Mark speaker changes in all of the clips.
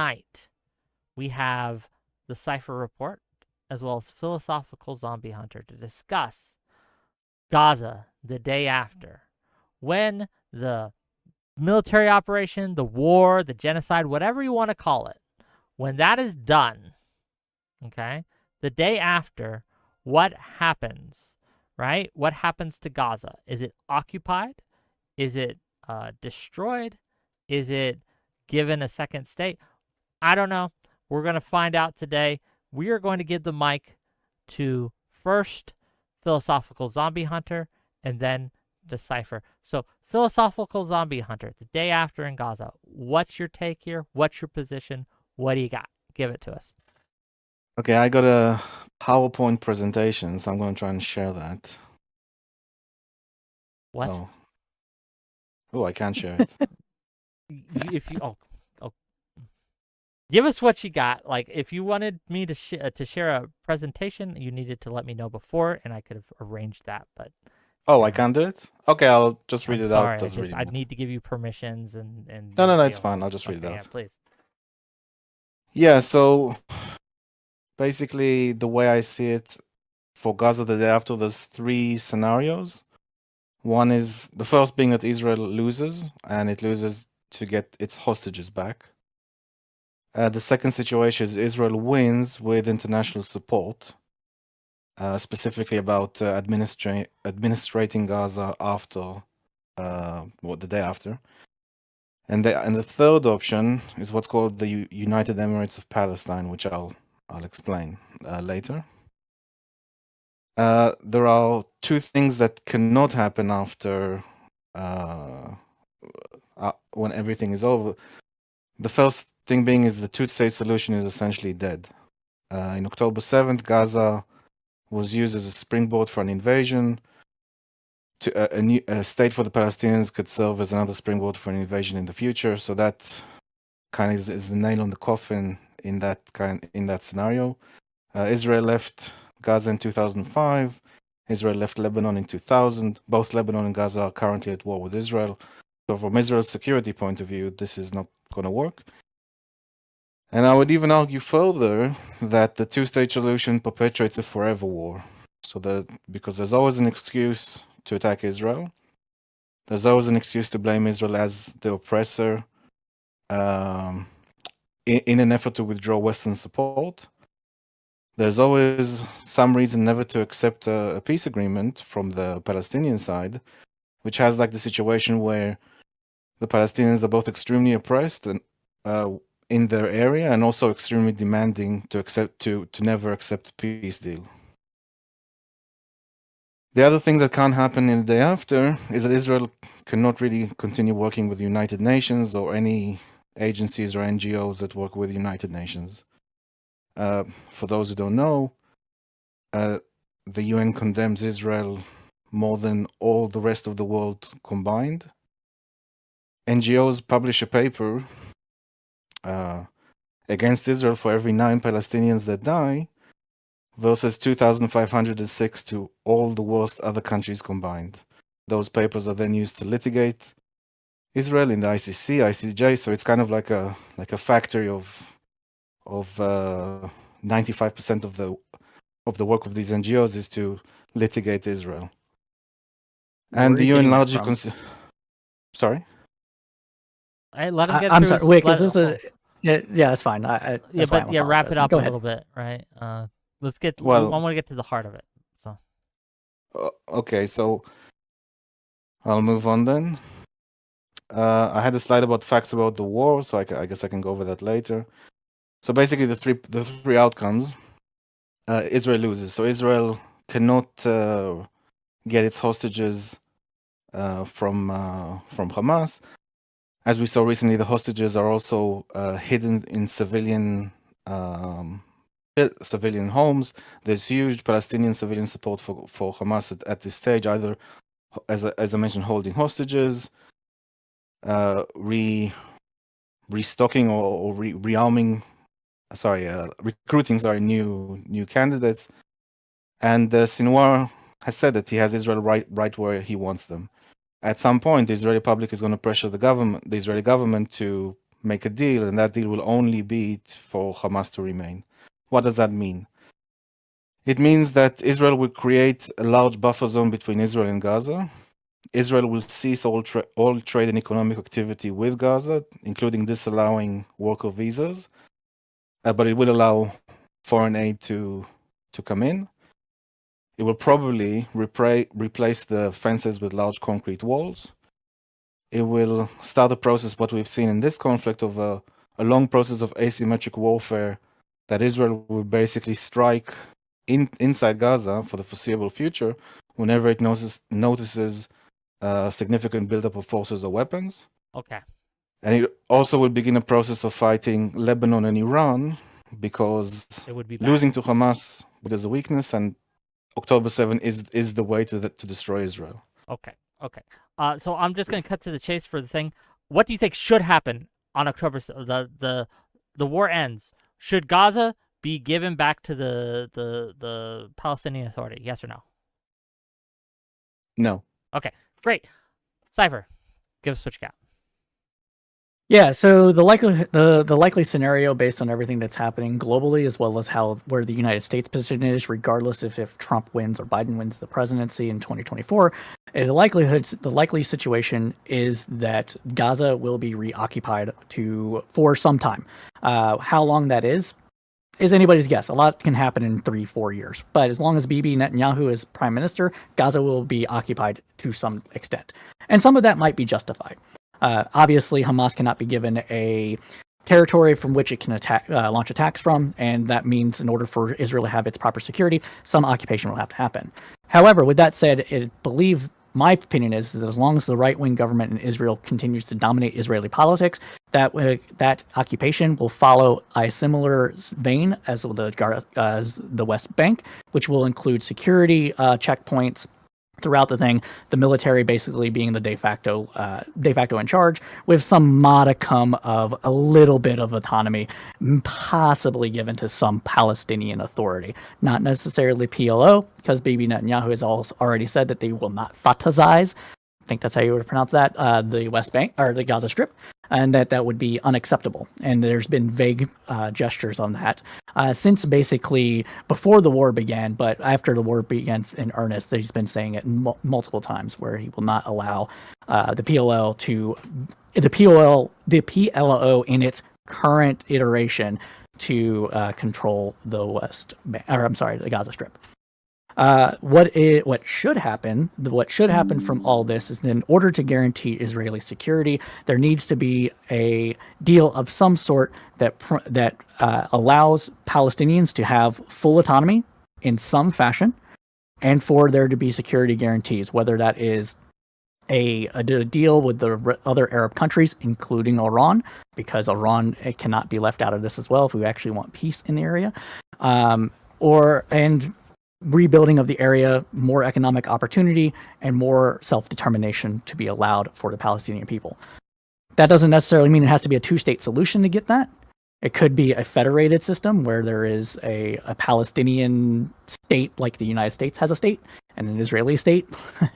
Speaker 1: tonight we have the Cypher Report as well as Philosophical Zombie Hunter to discuss Gaza the day after, when the military operation, the war, the genocide, whatever you want to call it, when that is done, okay, the day after, what happens, right? What happens to Gaza? Is it occupied? Is it destroyed? Is it given a second state? I don't know. We're going to find out today. We are going to give the mic to first Philosophical Zombie Hunter and then Decipher. So, Philosophical Zombie Hunter, the day after in Gaza. What's your take here? What's your position? What do you got? Give it to us.
Speaker 2: Okay, I got a PowerPoint presentation, so I'm going to try and share that.
Speaker 1: What?
Speaker 2: Oh, I can't share it.
Speaker 1: If you give us what you got. Like, if you wanted me to share a presentation, you needed to let me know before, and I could have arranged that. But
Speaker 2: I can't do it. Okay, I'll just read it out.
Speaker 1: Sorry, I need to give you permissions and.
Speaker 2: No, that's fine. I'll just read it out.
Speaker 1: Yeah, please.
Speaker 2: Yeah. So basically, the way I see it for Gaza the day after, there's three scenarios. One is the first being that Israel loses, and it loses to get its hostages back. The second situation is Israel wins with international support, specifically about administrating Gaza after the day after. And the third option is what's called the United Emirates of Palestine, which I'll explain later. There are two things that cannot happen after when everything is over. The first thing being is the two-state solution is essentially dead. In October 7th, Gaza was used as a springboard for an invasion. A state for the Palestinians could serve as another springboard for an invasion in the future. So that kind of is the nail on the coffin in that scenario. Israel left Gaza in 2005. Israel left Lebanon in 2000. Both Lebanon and Gaza are currently at war with Israel. So from Israel's security point of view, this is not going to work. And I would even argue further that the two-state solution perpetuates a forever war. Because there's always an excuse to attack Israel. There's always an excuse to blame Israel as the oppressor in an effort to withdraw Western support. There's always some reason never to accept a peace agreement from the Palestinian side, which has like the situation where the Palestinians are both extremely oppressed and in their area and also extremely demanding to never accept a peace deal. The other thing that can't happen in the day after is that Israel cannot really continue working with the United Nations or any agencies or NGOs that work with the United Nations. For those who don't know, the UN condemns Israel more than all the rest of the world combined. NGOs publish a paper against Israel for every 9 Palestinians that die, versus 2,506 to all the worst other countries combined. Those papers are then used to litigate Israel in the ICC, ICJ. So it's kind of like a factory of 95% of the work of these NGOs is to litigate Israel. And the UN largely sorry.
Speaker 1: Let him get
Speaker 3: I'm
Speaker 1: through.
Speaker 3: Sorry. Wait, because this is yeah, that's fine.
Speaker 1: Wrap it up a little bit, right? Let's get. Well, I want to get to the heart of it. So.
Speaker 2: Okay, so I'll move on then. I had a slide about facts about the war, so I guess I can go over that later. So basically, the three outcomes. Israel loses, so Israel cannot get its hostages from Hamas. As we saw recently, the hostages are also hidden in civilian homes. There's huge Palestinian civilian support for Hamas at this stage, either as I mentioned, holding hostages, restocking or rearming. Recruiting new candidates. And Sinwar has said that he has Israel right where he wants them. At some point, the Israeli public is going to pressure the Israeli government to make a deal, and that deal will only be for Hamas to remain. What does that mean? It means that Israel will create a large buffer zone between Israel and Gaza. Israel will cease all trade and economic activity with Gaza, including disallowing worker visas, but it will allow foreign aid to come in. It will probably replace the fences with large concrete walls. It will start a process, what we've seen in this conflict, of a long process of asymmetric warfare that Israel will basically strike inside Gaza for the foreseeable future whenever it notices a significant buildup of forces or weapons.
Speaker 1: Okay.
Speaker 2: And it also will begin a process of fighting Lebanon and Iran because
Speaker 1: It would be
Speaker 2: losing to Hamas is a weakness, and October 7 is the way to destroy Israel.
Speaker 1: Okay. So I'm just going to cut to the chase for the thing. What do you think should happen on October? The war ends. Should Gaza be given back to the Palestinian Authority? Yes or no?
Speaker 2: No.
Speaker 1: Okay. Great. Cypher, give us what you got.
Speaker 3: Yeah, so the likely scenario based on everything that's happening globally, as well as where the United States position is, regardless if Trump wins or Biden wins the presidency in 2024, the likely situation is that Gaza will be reoccupied for some time. How long that is anybody's guess. A lot can happen in 3-4 years, but as long as Bibi Netanyahu is prime minister, Gaza will be occupied to some extent, and some of that might be justified. Obviously, Hamas cannot be given a territory from which it can launch attacks from, and that means in order for Israel to have its proper security, some occupation will have to happen. However, with that said, my opinion is that as long as the right-wing government in Israel continues to dominate Israeli politics, that occupation will follow a similar vein as the West Bank, which will include security checkpoints throughout the thing, the military basically being the de facto in charge, with some modicum of a little bit of autonomy possibly given to some Palestinian authority. Not necessarily PLO, because Bibi Netanyahu has already said that they will not Fatahize, I think that's how you would pronounce that, the West Bank, or the Gaza Strip, and that would be unacceptable. And there's been vague gestures on that since basically before the war began, but after the war began in earnest, he's been saying it multiple times, where he will not allow the PLO in its current iteration to control the Gaza Strip. What should happen from all this is that in order to guarantee Israeli security, there needs to be a deal of some sort that allows Palestinians to have full autonomy in some fashion, and for there to be security guarantees, whether that is a deal with the other Arab countries, including Iran, because Iran cannot be left out of this as well if we actually want peace in the area, and rebuilding of the area, more economic opportunity, and more self-determination to be allowed for the Palestinian people. That doesn't necessarily mean it has to be a two-state solution to get that. It could be a federated system where there is a Palestinian state, like the United States has a state, and an Israeli state,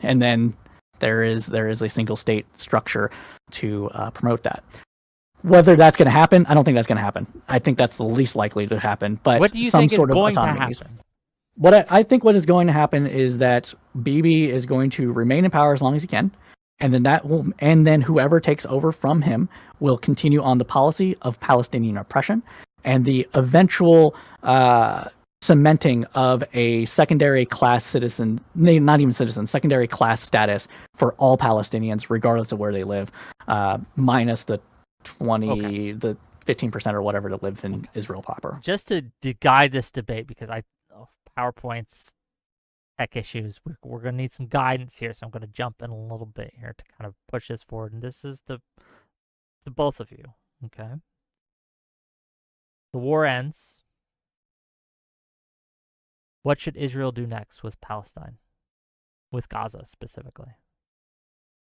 Speaker 3: and then there is a single state structure to promote that. Whether that's going to happen, I don't think that's going to happen. I think that's the least likely to happen. But
Speaker 1: what do you
Speaker 3: some
Speaker 1: think
Speaker 3: sort
Speaker 1: is
Speaker 3: of
Speaker 1: going to
Speaker 3: autonomy.
Speaker 1: happen?
Speaker 3: What I think what is going to happen is that Bibi is going to remain in power as long as he can, and then whoever takes over from him will continue on the policy of Palestinian oppression and the eventual cementing of a secondary class citizen, not even citizen, secondary class status for all Palestinians, regardless of where they live, minus the 15% or whatever that live in Israel proper.
Speaker 1: Just to guide this debate, because PowerPoints, tech issues, we're going to need some guidance here, so I'm going to jump in a little bit here to kind of push this forward, and this is to both of you, okay? The war ends. What should Israel do next with Palestine? With Gaza, specifically?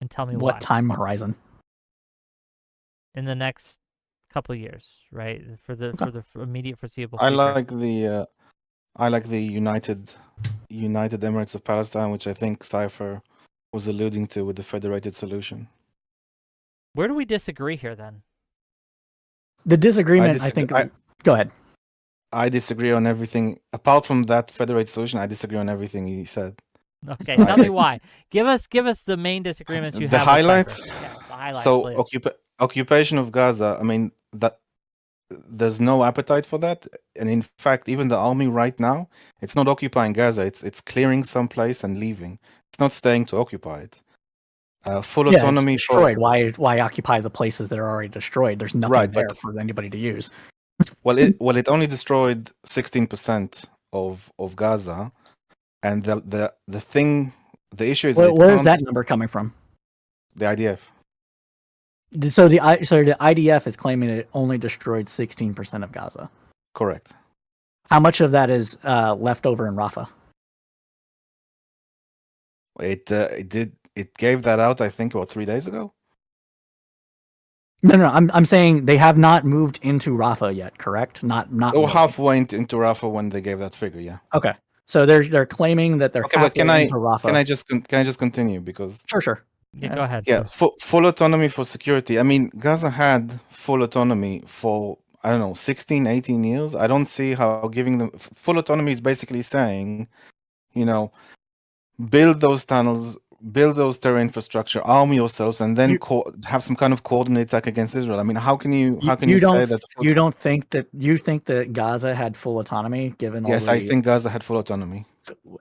Speaker 1: And tell me why.
Speaker 3: What time horizon?
Speaker 1: In the next couple of years, right? For the immediate foreseeable
Speaker 2: I
Speaker 1: future.
Speaker 2: I like the United Emirates of Palestine, which I think Cypher was alluding to with the federated solution.
Speaker 1: Where do we disagree here, then?
Speaker 3: The disagreement, I think. Go ahead.
Speaker 2: I disagree on everything. Apart from that federated solution, I disagree on everything he said.
Speaker 1: Okay, tell me why. Give us the main disagreements you
Speaker 2: The
Speaker 1: have
Speaker 2: highlights?
Speaker 1: with Cypher. Yeah, the highlights,
Speaker 2: So
Speaker 1: please.
Speaker 2: occupation of Gaza, I mean, that there's no appetite for that. And in fact, even the army right now, it's not occupying Gaza. It's clearing some place and leaving. It's not staying to occupy it. Full autonomy.
Speaker 3: It's destroyed. Why occupy the places that are already destroyed? There's nothing there for anybody to use.
Speaker 2: Well, it only destroyed 16% of Gaza, and the issue is
Speaker 3: where is that number coming from?
Speaker 2: The IDF.
Speaker 3: So the IDF is claiming that it only destroyed 16% of Gaza.
Speaker 2: Correct.
Speaker 3: How much of that is left over in Rafah?
Speaker 2: It gave that out, I think, 3 days ago.
Speaker 3: No. I'm saying they have not moved into Rafah yet. Correct? Not.
Speaker 2: They were halfway into Rafah when they gave that figure. Yeah.
Speaker 3: Okay. So they're claiming that they're halfway into Rafah.
Speaker 2: Can I just continue because?
Speaker 3: Sure.
Speaker 1: Yeah, go ahead.
Speaker 2: Yeah, full autonomy for security. I mean, Gaza had full autonomy for, I don't know, 16, 18 years. I don't see how giving them full autonomy is basically saying, build those tunnels, build those terror infrastructure, arm yourselves, and then have some kind of coordinated attack against Israel. I mean, how can you say that?
Speaker 3: You think that Gaza had full autonomy given all
Speaker 2: Yes, I think Gaza had full autonomy.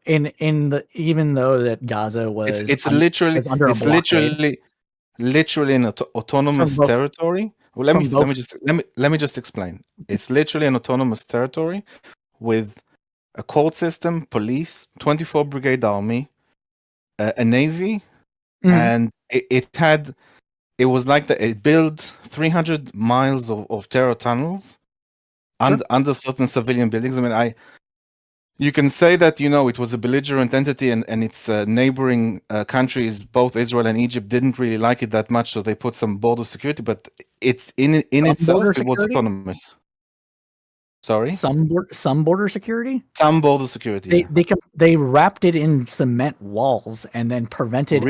Speaker 3: Even though that Gaza was
Speaker 2: literally an autonomous
Speaker 3: both,
Speaker 2: territory. Well, let me just explain. It's literally an autonomous territory with a court system, police, 24 brigade army, a navy, and it was like that. It built 300 miles of terror tunnels under certain civilian buildings. I mean, you can say that it was a belligerent entity, and its neighboring countries, both Israel and Egypt, didn't really like it that much, so they put some border security. But it's in itself, it was autonomous. Sorry.
Speaker 3: Some border security.
Speaker 2: Some border security.
Speaker 3: They wrapped it in cement walls and then prevented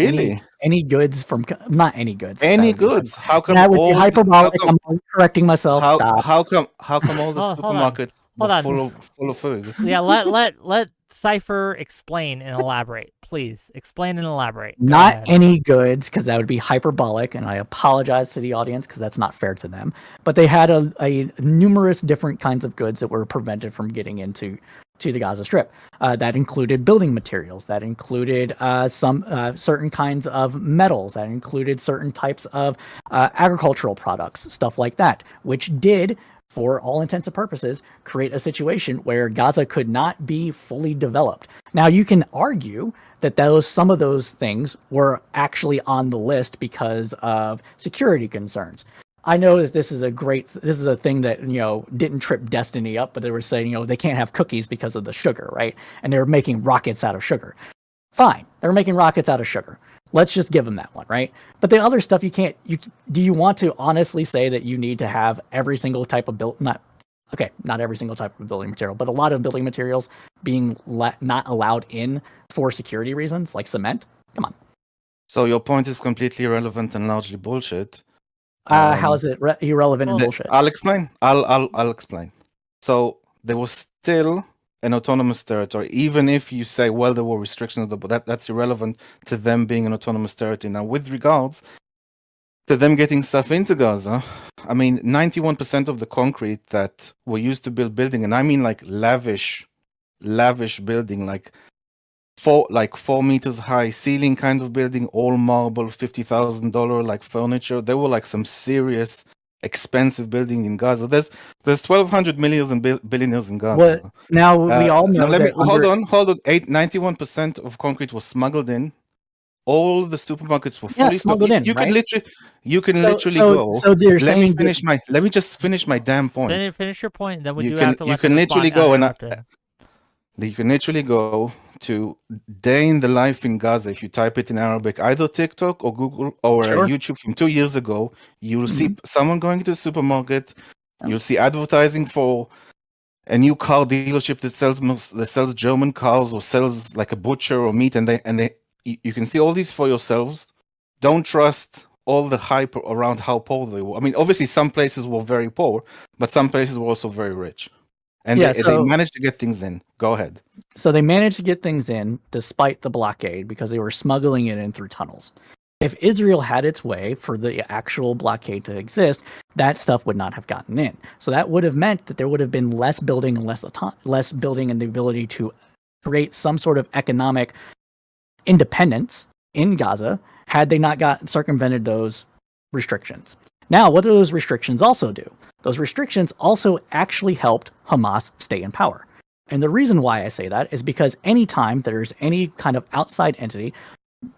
Speaker 3: any goods from not any goods.
Speaker 2: Any goods? How come?
Speaker 3: That would be hyperbolic. I'm correcting myself.
Speaker 2: How come all the supermarkets were full of food?
Speaker 1: Yeah, let Cypher explain and elaborate, please. Explain and elaborate.
Speaker 3: Not any goods, because that would be hyperbolic, and I apologize to the audience because that's not fair to them. But they had a numerous different kinds of goods that were prevented from getting into the Gaza Strip. That included building materials. That included some certain kinds of metals. That included certain types of agricultural products, stuff like that, which did, for all intents and purposes, create a situation where Gaza could not be fully developed. Now, you can argue that some of those things were actually on the list because of security concerns. I know that this is a thing that, didn't trip Destiny up, but they were saying, they can't have cookies because of the sugar, right? And they were making rockets out of sugar. Fine. They're making rockets out of sugar. Let's just give them that one, right? But the other stuff do you want to honestly say that you need to have every single type of not every single type of building material, but a lot of building materials being not allowed in for security reasons, like cement? Come on.
Speaker 2: So your point is completely irrelevant and largely bullshit.
Speaker 3: How is it irrelevant and bullshit?
Speaker 2: I'll explain. I'll explain. So there was still an autonomous territory, even if you say, well, there were restrictions, but that's irrelevant to them being an autonomous territory. Now, with regards to them getting stuff into Gaza, I mean, 91% of the concrete that were used to build building, and I mean like lavish building, like 4 meters high ceiling kind of building, all marble, $50,000 like furniture. There were like some serious expensive building in Gaza. There's 1,200 millionaires and billionaires in Gaza.
Speaker 3: Well, now we all know.
Speaker 2: Hold on. 91% of concrete was smuggled in. All the supermarkets were fully
Speaker 3: smuggled in.
Speaker 2: You can literally go.
Speaker 3: So they're saying.
Speaker 2: Let me just finish my damn point.
Speaker 1: Finish your point. Then
Speaker 2: you can literally go you can literally go to day in the life in Gaza. If you type it in Arabic, either TikTok or Google or YouTube from 2 years ago, you'll see someone going to the supermarket. You'll see advertising for a new car dealership that sells German cars or sells like a butcher or meat, and you can see all these for yourselves. Don't trust all the hype around how poor they were. I mean, obviously some places were very poor, but some places were also very rich. And they managed to get things in. Go ahead.
Speaker 3: So they managed to get things in despite the blockade because they were smuggling it in through tunnels. If Israel had its way for the actual blockade to exist, that stuff would not have gotten in. So that would have meant that there would have been less building and less building and the ability to create some sort of economic independence in Gaza had they not circumvented those restrictions. Now, what do those restrictions also do? Those restrictions also actually helped Hamas stay in power. And the reason why I say that is because anytime there's any kind of outside entity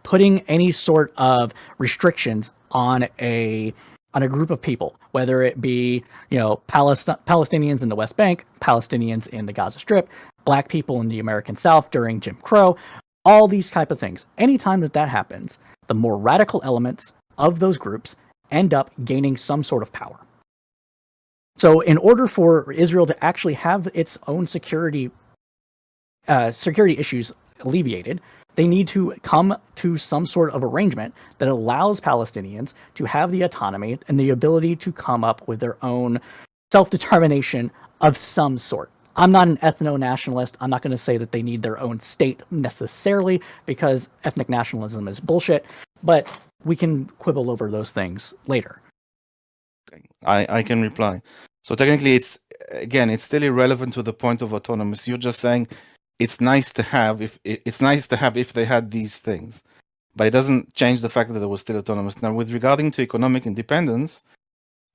Speaker 3: putting any sort of restrictions on a group of people, whether it be, Palestinians in the West Bank, Palestinians in the Gaza Strip, Black people in the American South during Jim Crow, all these type of things. Anytime that happens, the more radical elements of those groups end up gaining some sort of power. So in order for Israel to actually have its own security issues alleviated, they need to come to some sort of arrangement that allows Palestinians to have the autonomy and the ability to come up with their own self-determination of some sort. I'm not an ethno-nationalist. I'm not going to say that they need their own state necessarily because ethnic nationalism is bullshit, but we can quibble over those things later.
Speaker 2: I can reply. So technically, it's still irrelevant to the point of autonomous. You're just saying it's nice to have if they had these things, but it doesn't change the fact that it was still autonomous. Now, with regarding to economic independence,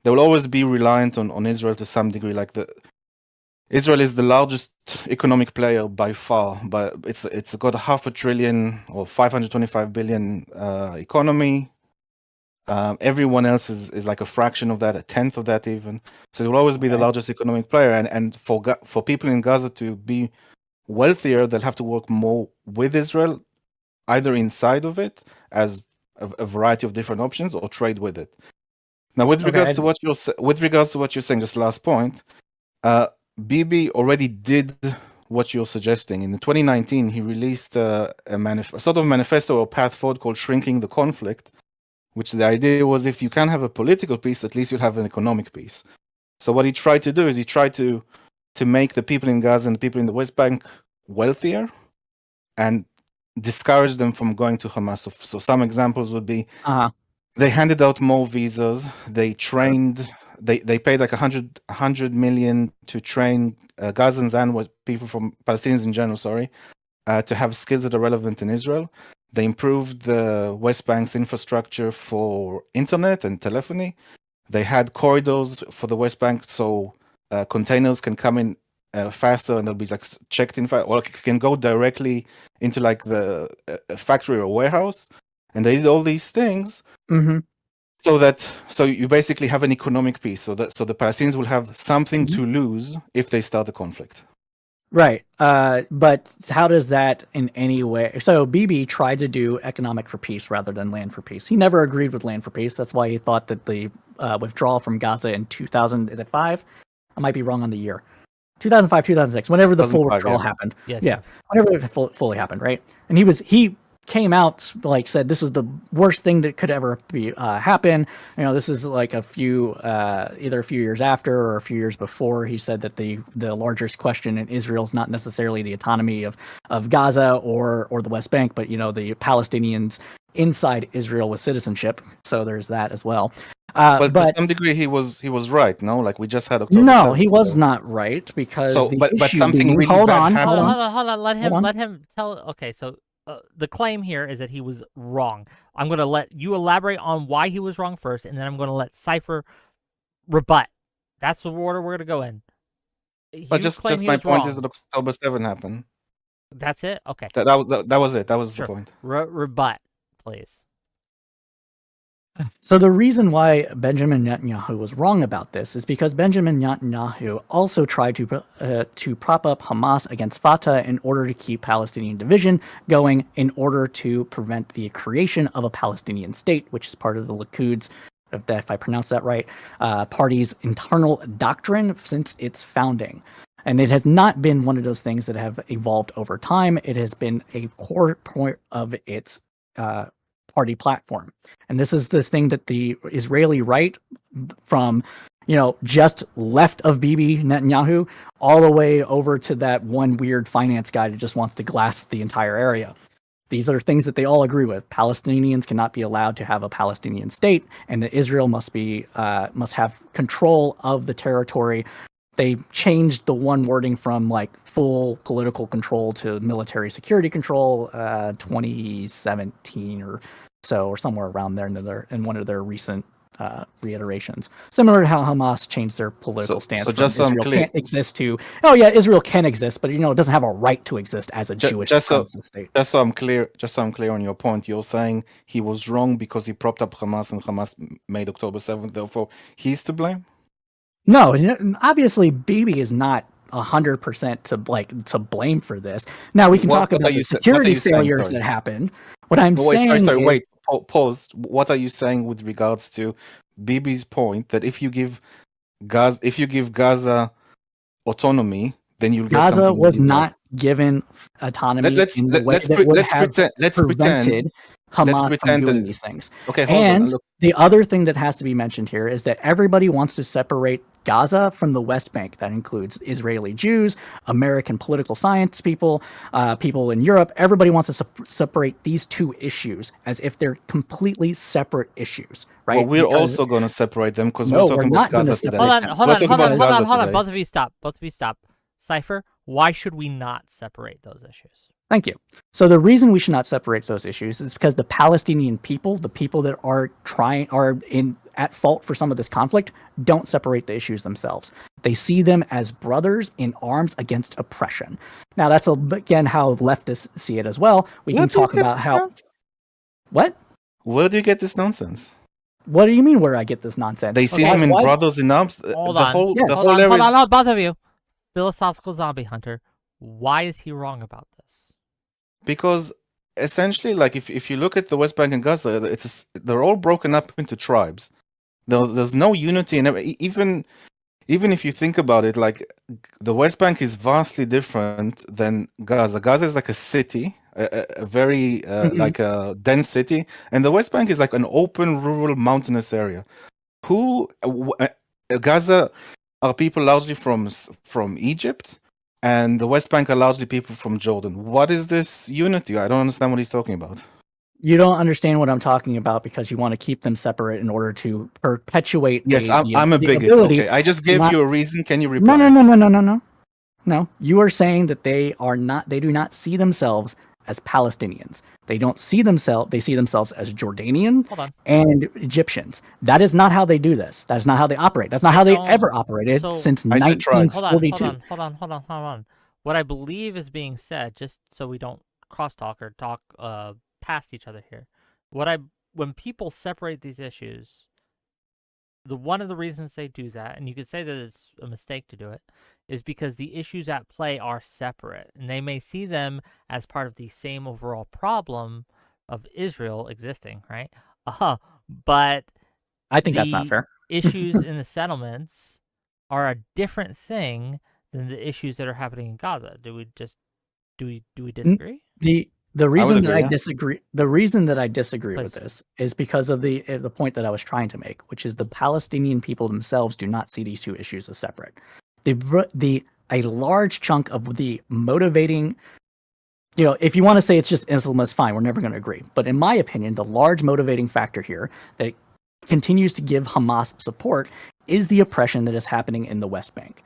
Speaker 2: they will always be reliant on Israel to some degree. Israel is the largest economic player by far, but it's got $500 billion or 525 billion economy. Everyone else is like a fraction of that, a tenth of that even. So it will always be the largest economic player. And for people in Gaza to be wealthier, they'll have to work more with Israel, either inside of it as a variety of different options, or trade with it. Now, with regards to what you're saying, just last point, Bibi already did what you're suggesting. In 2019, he released a sort of manifesto or path forward called "Shrinking the Conflict," which the idea was if you can't have a political peace, at least you'll have an economic peace. So what he tried to do is he tried to make the people in Gaza and the people in the West Bank wealthier and discourage them from going to Hamas. So some examples would be they handed out more visas, they trained, they paid like $100 million to train Gazans and people from Palestinians in general, to have skills that are relevant in Israel. They improved the West Bank's infrastructure for internet and telephony. They had corridors for the West Bank so containers can come in faster and they'll be like checked in, or can go directly into like the factory or warehouse. And they did all these things so you basically have an economic peace. So the Palestinians will have something to lose if they start a conflict.
Speaker 3: Right. But how does that in any way? So Bibi tried to do economic for peace rather than land for peace. He never agreed with land for peace. That's why he thought that the withdrawal from Gaza in 2005, I might be wrong on the year, 2005, 2006, whenever the full withdrawal happened.
Speaker 1: Yes,
Speaker 3: whenever it fully happened, right? And he came out said this was the worst thing that could ever be happen. This is like either a few years after or a few years before. He said that the largest question in Israel is not necessarily the autonomy of Gaza or the West Bank, but the Palestinians inside Israel with citizenship. So there's that as well.
Speaker 2: But to some degree, he was right. No, like we just had October.
Speaker 3: No, he was not right because
Speaker 2: but something really bad happened.
Speaker 1: Hold on. Let him tell. Okay, so. The claim here is that he was wrong. I'm going to let you elaborate on why he was wrong first, and then I'm going to let Cypher rebut. That's the order we're going to go in.
Speaker 2: But just my point is that October 7 happened.
Speaker 1: That's it? Okay.
Speaker 2: That was it. That was the point.
Speaker 1: Rebut, please.
Speaker 3: So the reason why Benjamin Netanyahu was wrong about this is because Benjamin Netanyahu also tried to prop up Hamas against Fatah in order to keep Palestinian division going, in order to prevent the creation of a Palestinian state, which is part of the Likud's, if I pronounce that right, party's internal doctrine since its founding. And it has not been one of those things that have evolved over time. It has been a core point of its party platform. And this is this thing that the Israeli right from, just left of Bibi Netanyahu all the way over to that one weird finance guy that just wants to glass the entire area. These are things that they all agree with. Palestinians cannot be allowed to have a Palestinian state, and that Israel must have control of the territory. They changed the one wording from like full political control to military security control 2017 or so, or somewhere around there in one of their recent reiterations. Similar to how Hamas changed their political stance
Speaker 2: so
Speaker 3: from
Speaker 2: just so I'm
Speaker 3: Israel
Speaker 2: clear,
Speaker 3: can't exist to, oh yeah, Israel can exist, but it doesn't have a right to exist as a Jewish supremacist state.
Speaker 2: Just so I'm clear on your point, you're saying he was wrong because he propped up Hamas and Hamas made October 7th, therefore he's to blame?
Speaker 3: No, obviously Bibi is not 100% to blame for this. Now we can talk about the security failures that happened. What I'm saying is,
Speaker 2: wait, pause. What are you saying with regards to Bibi's point that if you give Gaza autonomy, then you'll get
Speaker 3: Gaza
Speaker 2: something
Speaker 3: was
Speaker 2: really
Speaker 3: not given autonomy in the way that would have prevented Hamas from doing these things.
Speaker 2: Okay, hold on. Look.
Speaker 3: The other thing that has to be mentioned here is that everybody wants to separate Gaza from the West Bank. That includes Israeli Jews, American political science people, people in Europe. Everybody wants to separate these two issues as if they're completely separate issues, right?
Speaker 2: Well, we're also going to separate them because
Speaker 3: No,
Speaker 2: we're talking about Gaza today.
Speaker 1: Hold on. Both of you stop. Cypher, why should we not separate those issues?
Speaker 3: Thank you. So the reason we should not separate those issues is because the Palestinian people, the people that are at fault for some of this conflict, don't separate the issues themselves. They see them as brothers in arms against oppression. Now that's again how leftists see it as well. We can talk about how. What?
Speaker 2: Where do you get this nonsense?
Speaker 3: What do you mean? Where I get this nonsense?
Speaker 2: They see them in brothers in arms.
Speaker 1: Hold on, both of you. Philosophical Zombie Hunter. Why is he wrong about this?
Speaker 2: Because essentially, like if you look at the West Bank and Gaza, they're all broken up into tribes. There's no unity, and even if you think about it, like the West Bank is vastly different than Gaza. Gaza is like a city, a very like a dense city, and the West Bank is like an open, rural, mountainous area. Gaza are people largely from Egypt. And the West Bank are largely people from Jordan. What is this unity? I don't understand what he's talking about.
Speaker 3: You don't understand what I'm talking about because you want to keep them separate in order to perpetuate.
Speaker 2: Yes, I'm a bigot. Okay, I just gave you a reason. Can you reply?
Speaker 3: No. You are saying that they do not see themselves as Palestinians. They don't see themselves. They see themselves as Jordanian and Egyptians. That is not how they do this. That is not how they operate. That's not how they ever operated since 1942.
Speaker 1: Hold on. What I believe is being said, just so we don't crosstalk or talk past each other here. When people separate these issues, one of the reasons they do that, and you could say that it's a mistake to do it, is because the issues at play are separate, and they may see them as part of the same overall problem of Israel existing, right? But
Speaker 3: I think that's not fair.
Speaker 1: Issues in the settlements are a different thing than the issues that are happening in Gaza. Do we disagree?
Speaker 3: The reason that I disagree, with this is because of the point that I was trying to make, which is the Palestinian people themselves do not see these two issues as separate. A large chunk of the motivating, if you want to say it's just Islam, fine. We're never going to agree. But in my opinion, the large motivating factor here that continues to give Hamas support is the oppression that is happening in the West Bank.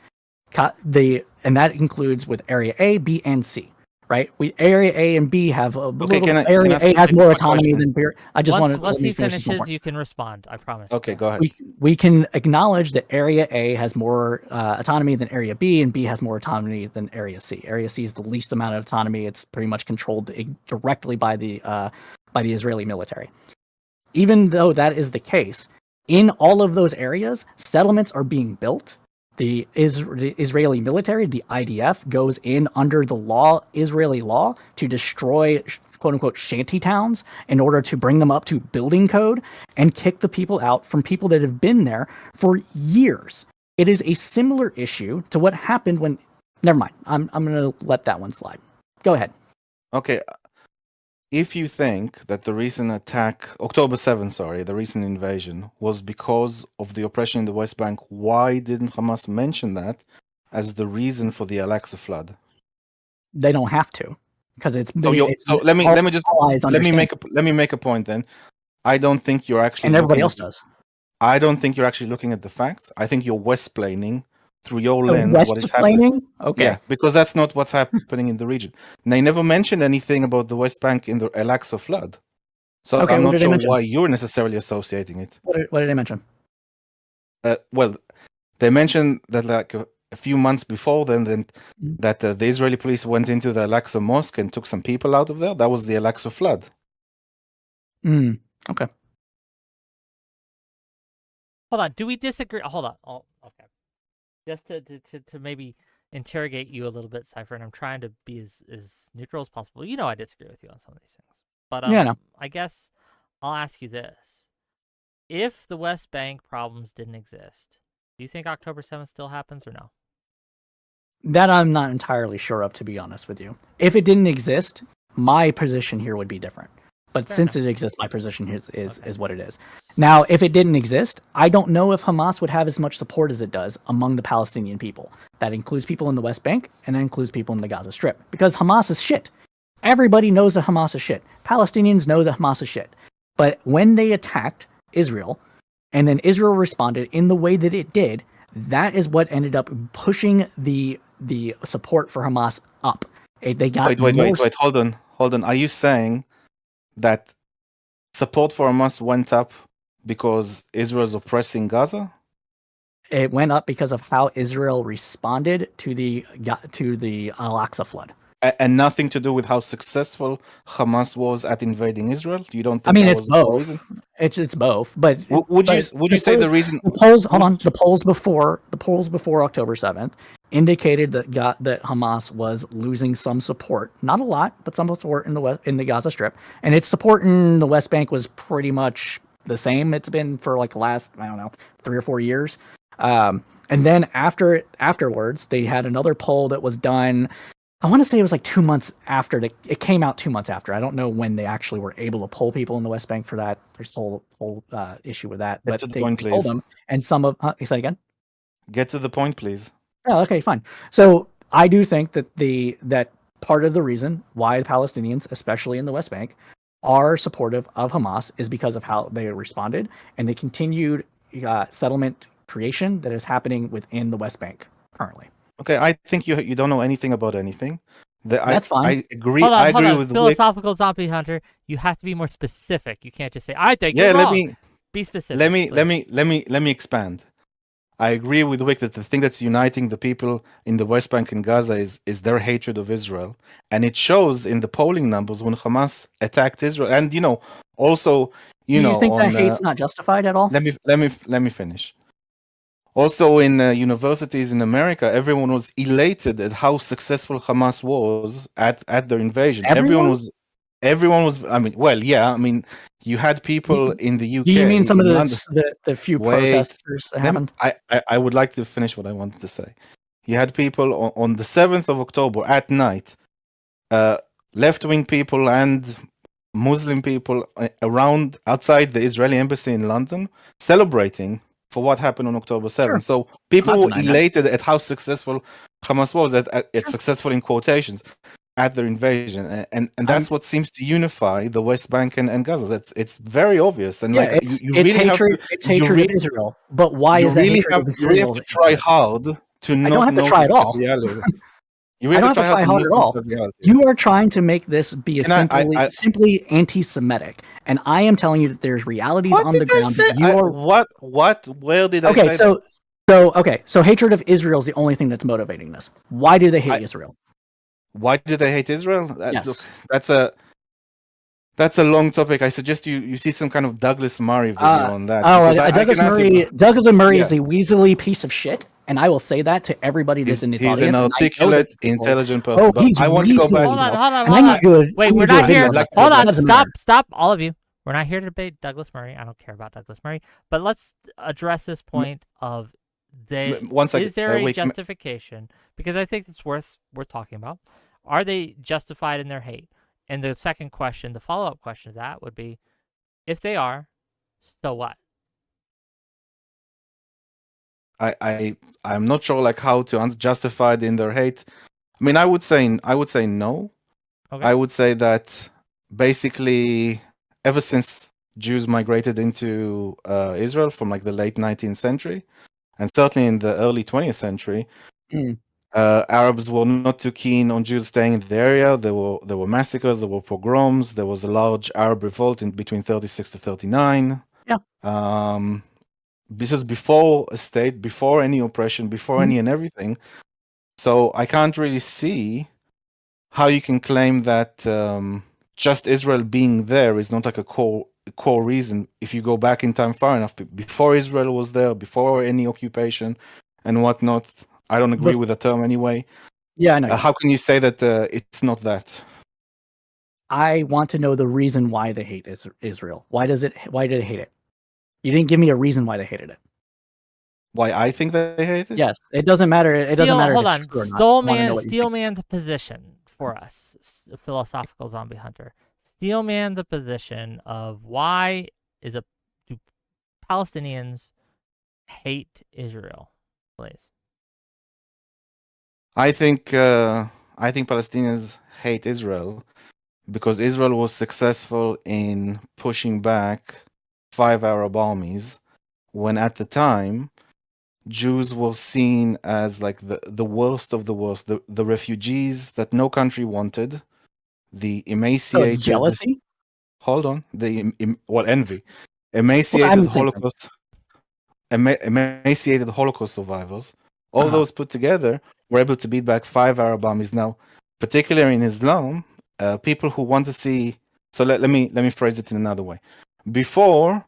Speaker 3: And that includes with Area A, B, and C. Right? Area A and B have Area A has more autonomy than B.
Speaker 1: Once he finishes, you can respond. I promise.
Speaker 2: Okay, go ahead.
Speaker 3: We can acknowledge that Area A has more autonomy than Area B, and B has more autonomy than Area C. Area C is the least amount of autonomy. It's pretty much controlled directly by the Israeli military. Even though that is the case, in all of those areas, settlements are being built. The Israeli military, the IDF, goes in under the Israeli law, to destroy quote-unquote shanty towns in order to bring them up to building code and kick the people out from people that have been there for years. It is a similar issue to what happened when... Never mind. I'm going to let that one slide. Go ahead.
Speaker 2: Okay. if you think that the recent attack, October 7th, sorry, the recent invasion, was because of the oppression in the West Bank, why didn't Hamas mention that as the reason for the Al-Aqsa flood?
Speaker 3: They don't have to, because it's
Speaker 2: So let me make a point then. I don't think you're actually
Speaker 3: and everybody
Speaker 2: looking
Speaker 3: else
Speaker 2: at,
Speaker 3: does.
Speaker 2: I don't think you're actually looking at the facts. I think you're west-planing through your lens what is happening.
Speaker 3: West-planing? Okay.
Speaker 2: Yeah, because that's not what's happening in the region. And they never mentioned anything about the West Bank in the Al-Aqsa flood. So
Speaker 3: Okay,
Speaker 2: I'm
Speaker 3: what
Speaker 2: not
Speaker 3: did they
Speaker 2: sure
Speaker 3: mention?
Speaker 2: why you're necessarily associating it.
Speaker 3: What did I mention?
Speaker 2: Well, they mentioned that like a few months before then that the Israeli police went into the Al-Aqsa mosque and took some people out of there. That was the Al-Aqsa flood.
Speaker 3: Okay.
Speaker 1: Hold on. Do we disagree? Hold on. Oh, okay. Just to maybe interrogate you a little bit, Cypher, and I'm trying to be as neutral as possible. You know I disagree with you on some of these things. But
Speaker 3: Yeah, no.
Speaker 1: I guess I'll ask you this. If the West Bank problems didn't exist, do you think October 7th still happens or no?
Speaker 3: That I'm not entirely sure of, to be honest with you. If it didn't exist, my position here would be different. But since it exists, my position is what it is. Now, if it didn't exist, I don't know if Hamas would have as much support as it does among the Palestinian people. That includes people in the West Bank, and that includes people in the Gaza Strip. Because Hamas is shit. Everybody knows that Hamas is shit. Palestinians know that Hamas is shit. But when they attacked Israel, and then Israel responded in the way that it did, that is what ended up pushing the support for Hamas up. They got
Speaker 2: Wait, hold on. Are you saying that support for Hamas went up because Israel's oppressing Gaza?
Speaker 3: It went up because of how Israel responded to the Al-Aqsa flood.
Speaker 2: And nothing to do with how successful Hamas was at invading Israel? You don't think
Speaker 3: I mean,
Speaker 2: that
Speaker 3: it's
Speaker 2: was the
Speaker 3: both.
Speaker 2: reason?
Speaker 3: It's both. But
Speaker 2: Would you say the reason?
Speaker 3: The polls. Hold on. The polls before October 7th indicated that Hamas was losing some support, not a lot, but some support in the Gaza Strip, and its support in the West Bank was pretty much the same. It's been for like the last 3 or 4 years. And then afterwards, they had another poll that was done. I want to say it was like 2 months after it came out. 2 months after. I don't know when they actually were able to poll people in the West Bank for that. There's a whole issue with that.
Speaker 2: Get
Speaker 3: But
Speaker 2: to the
Speaker 3: they
Speaker 2: point,
Speaker 3: polled
Speaker 2: please.
Speaker 3: them, and some of. Say that again.
Speaker 2: Get to the point, please.
Speaker 3: Oh, okay, fine. So I do think that that part of the reason why the Palestinians, especially in the West Bank, are supportive of Hamas is because of how they responded and the continued settlement creation that is happening within the West Bank currently.
Speaker 2: Okay, I think you don't know anything about anything.
Speaker 3: That's fine.
Speaker 2: I agree.
Speaker 1: Hold on,
Speaker 2: I agree with
Speaker 1: Philosophical Zombie Hunter. You have to be more specific. You can't just say, "I think
Speaker 2: Yeah,
Speaker 1: you're wrong." Be specific.
Speaker 2: Let me expand. I agree with Wick that the thing that's uniting the people in the West Bank and Gaza is their hatred of Israel, and it shows in the polling numbers when Hamas attacked Israel. And also,
Speaker 3: do you think that hate's not justified at all?
Speaker 2: Let me finish. Also, in universities in America, everyone was elated at how successful Hamas was at their invasion. Everyone was. I mean, well, yeah. I mean, you had people in the UK.
Speaker 3: Do you mean some of
Speaker 2: London,
Speaker 3: the few protesters that happened?
Speaker 2: I would like to finish what I wanted to say. You had people on the 7th of October at night, left-wing people and Muslim people around outside the Israeli embassy in London celebrating for what happened on October 7th.
Speaker 3: Sure.
Speaker 2: So people were elated at how successful Hamas was, it's successful in quotations, at their invasion. And that's what seems to unify the West Bank and Gaza. It's very obvious. And
Speaker 3: it's hatred of Israel. But why is that hatred of Israel?
Speaker 2: You really have to try hard to not.
Speaker 3: I don't have to try at all.
Speaker 2: You really
Speaker 3: I don't have to try hard at all. You are trying to make this be simply anti-Semitic, and I am telling you that there's realities on the ground.
Speaker 2: Where did I say
Speaker 3: that? So hatred of Israel is the only thing that's motivating this. Why do they hate Israel?
Speaker 2: Why do they hate Israel?
Speaker 3: Yes.
Speaker 2: Look, that's a long topic. I suggest you see some kind of Douglas Murray video on that.
Speaker 3: Douglas Murray is a weaselly piece of shit. And I will say that to everybody that's in this audience.
Speaker 2: He's an articulate, intelligent person.
Speaker 3: Oh,
Speaker 2: I want to go back.
Speaker 1: Hold on. Wait, we're not here. Hold on. Stop, all of you. We're not here to debate Douglas Murray. I don't care about Douglas Murray. But let's address this point of is there a justification? Because I think it's worth talking about. Are they justified in their hate? And the second question, the follow-up question to that would be, if they are, so what?
Speaker 2: I'm not sure like how to justify it in their hate. I mean, I would say no.
Speaker 1: Okay.
Speaker 2: I would say that basically ever since Jews migrated into Israel from like the late 19th century, and certainly in the early 20th century, Arabs were not too keen on Jews staying in the area. There were massacres, there were pogroms, there was a large Arab revolt in between 36 to 39.
Speaker 3: Yeah.
Speaker 2: This is before a state, before any oppression, before any and everything. So I can't really see how you can claim that just Israel being there is not like a core reason. If you go back in time far enough, before Israel was there, before any occupation and whatnot, I don't agree with the term anyway.
Speaker 3: Yeah, I know.
Speaker 2: How can you say that it's not that?
Speaker 3: I want to know the reason why they hate Israel. Why do they hate it? You didn't give me a reason why they hated it.
Speaker 2: Why I think they hate it?
Speaker 3: Yes, it doesn't matter. It doesn't matter.
Speaker 1: Hold
Speaker 3: if
Speaker 1: on,
Speaker 3: it's true or not.
Speaker 1: Steelman the position for us, Philosophical Zombie Hunter. Steelman the position of why do Palestinians hate Israel, please.
Speaker 2: I think Palestinians hate Israel because Israel was successful in pushing back 5 Arab armies when at the time Jews were seen as like the worst of the worst, the refugees that no country wanted, the emaciated.
Speaker 3: So it's jealousy?
Speaker 2: Hold on, envy, emaciated Holocaust, emaciated Holocaust survivors. All those put together were able to beat back 5 Arab armies. Now, particularly in Islam, people who want to see. So let me phrase it in another way. Before,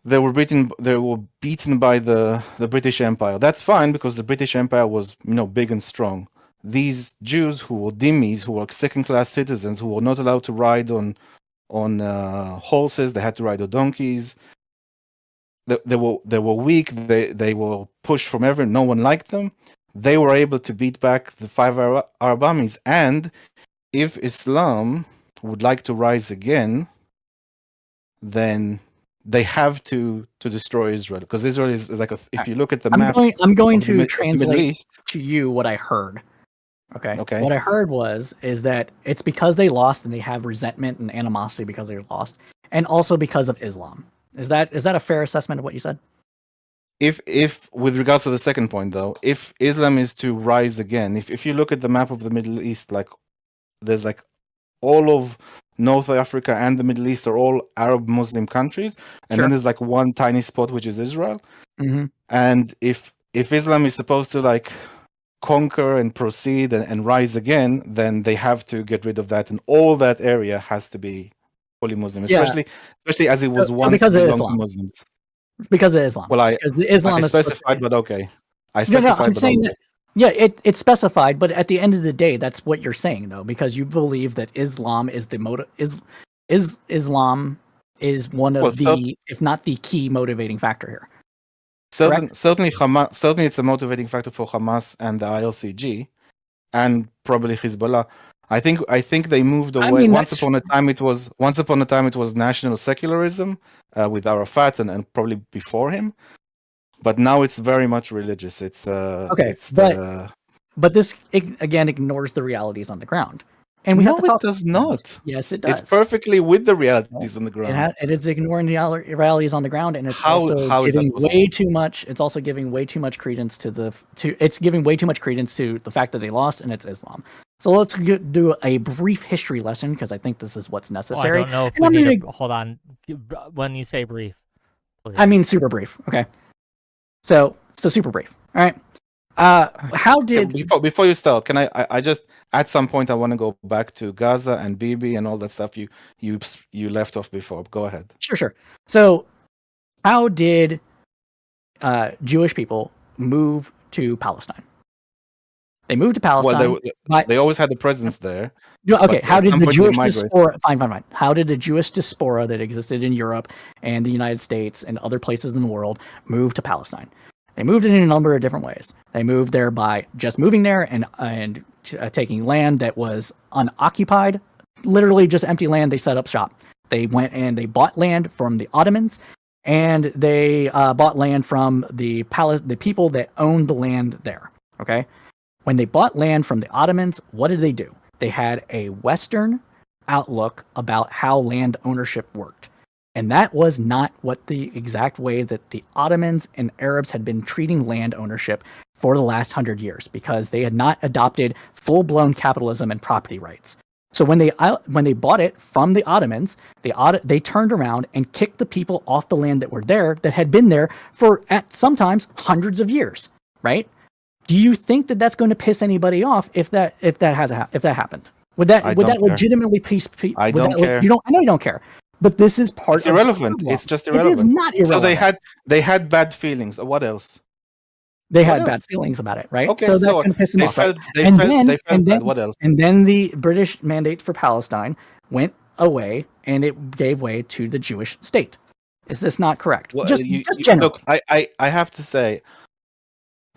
Speaker 2: they were beaten by the British Empire. That's fine because the British Empire was big and strong. These Jews who were dhimmis, who were second-class citizens, who were not allowed to ride on horses, they had to ride on donkeys. They were weak. They were pushed from everywhere. No one liked them. They were able to beat back the 5 Arab armies. And if Islam would like to rise again, then they have to destroy Israel, because Israel is like if you look at the map.
Speaker 3: I'm going to
Speaker 2: Middle
Speaker 3: translate
Speaker 2: East
Speaker 3: to you what I heard. Okay.
Speaker 2: Okay.
Speaker 3: What I heard is that it's because they lost and they have resentment and animosity because they lost, and also because of Islam. Is that a fair assessment of what you said?
Speaker 2: If with regards to the second point though, if Islam is to rise again, if you look at the map of the Middle East, like there's like all of North Africa and the Middle East are all Arab Muslim countries, and then there's like one tiny spot which is Israel. And if Islam is supposed to like conquer and proceed and rise again, then they have to get rid of that, and all that area has to be fully Muslim, especially as it was once belonged to Muslims.
Speaker 3: Because of Islam.
Speaker 2: Well,
Speaker 3: because Islam is
Speaker 2: specified, but okay. I specified,
Speaker 3: I'm
Speaker 2: but
Speaker 3: saying
Speaker 2: okay.
Speaker 3: that. Yeah, it's specified, but at the end of the day, that's what you're saying, though, because you believe that Islam is the Islam is one of if not the key motivating factor here.
Speaker 2: Certainly, Hamas. Certainly, it's a motivating factor for Hamas and the IRCG, and probably Hezbollah. I think they moved away.
Speaker 3: I mean,
Speaker 2: once upon a time, it was national secularism with Arafat and probably before him. But now it's very much religious. It's
Speaker 3: okay. But this again ignores the realities on the ground, and we have to talk.
Speaker 2: It does not.
Speaker 3: Yes, it does.
Speaker 2: It's perfectly with the realities on the ground.
Speaker 3: It is ignoring the realities on the ground, and it's also giving way too much. It's also giving way too much credence It's giving way too much credence to the fact that they lost, and it's Islam. So let's do a brief history lesson, because I think this is what's necessary.
Speaker 1: I don't know if we need to hold on. When you say brief, please.
Speaker 3: I mean super brief. Okay. So super brief. All right. How did
Speaker 2: before you start, can I just at some point I want to go back to Gaza and Bibi and all that stuff you left off before. Go ahead.
Speaker 3: Sure. So how did Jewish people move to Palestine? They moved to Palestine.
Speaker 2: Well, they always had a presence there.
Speaker 3: Okay, how did the Jewish diaspora? Fine. How did the Jewish diaspora that existed in Europe and the United States and other places in the world move to Palestine? They moved in a number of different ways. They moved there by just moving there and taking land that was unoccupied literally just empty land. They set up shop. They went and they bought land from the Ottomans, and they bought land from the people that owned the land there. Okay, when they bought land from the Ottomans, what did they do? They had a Western outlook about how land ownership worked. And that was not what the exact way that the Ottomans and Arabs had been treating land ownership for the last 100 years, because they had not adopted full-blown capitalism and property rights. So when they bought it from the Ottomans, they turned around and kicked the people off the land that were there, that had been there for at sometimes hundreds of years, right? Do you think that that's going to piss anybody off if that happened? Would that legitimately piss?
Speaker 2: I don't care.
Speaker 3: I know you don't care. But this is part
Speaker 2: It's irrelevant. It's just irrelevant.
Speaker 3: It is not irrelevant.
Speaker 2: So they had bad feelings. What else?
Speaker 3: They had bad feelings about it, right?
Speaker 2: Okay,
Speaker 3: so that's going to piss them off.
Speaker 2: They felt bad. What else?
Speaker 3: And then the British mandate for Palestine went away, and it gave way to the Jewish state. Is this not correct?
Speaker 2: Well,
Speaker 3: just generally.
Speaker 2: Look, I have to say,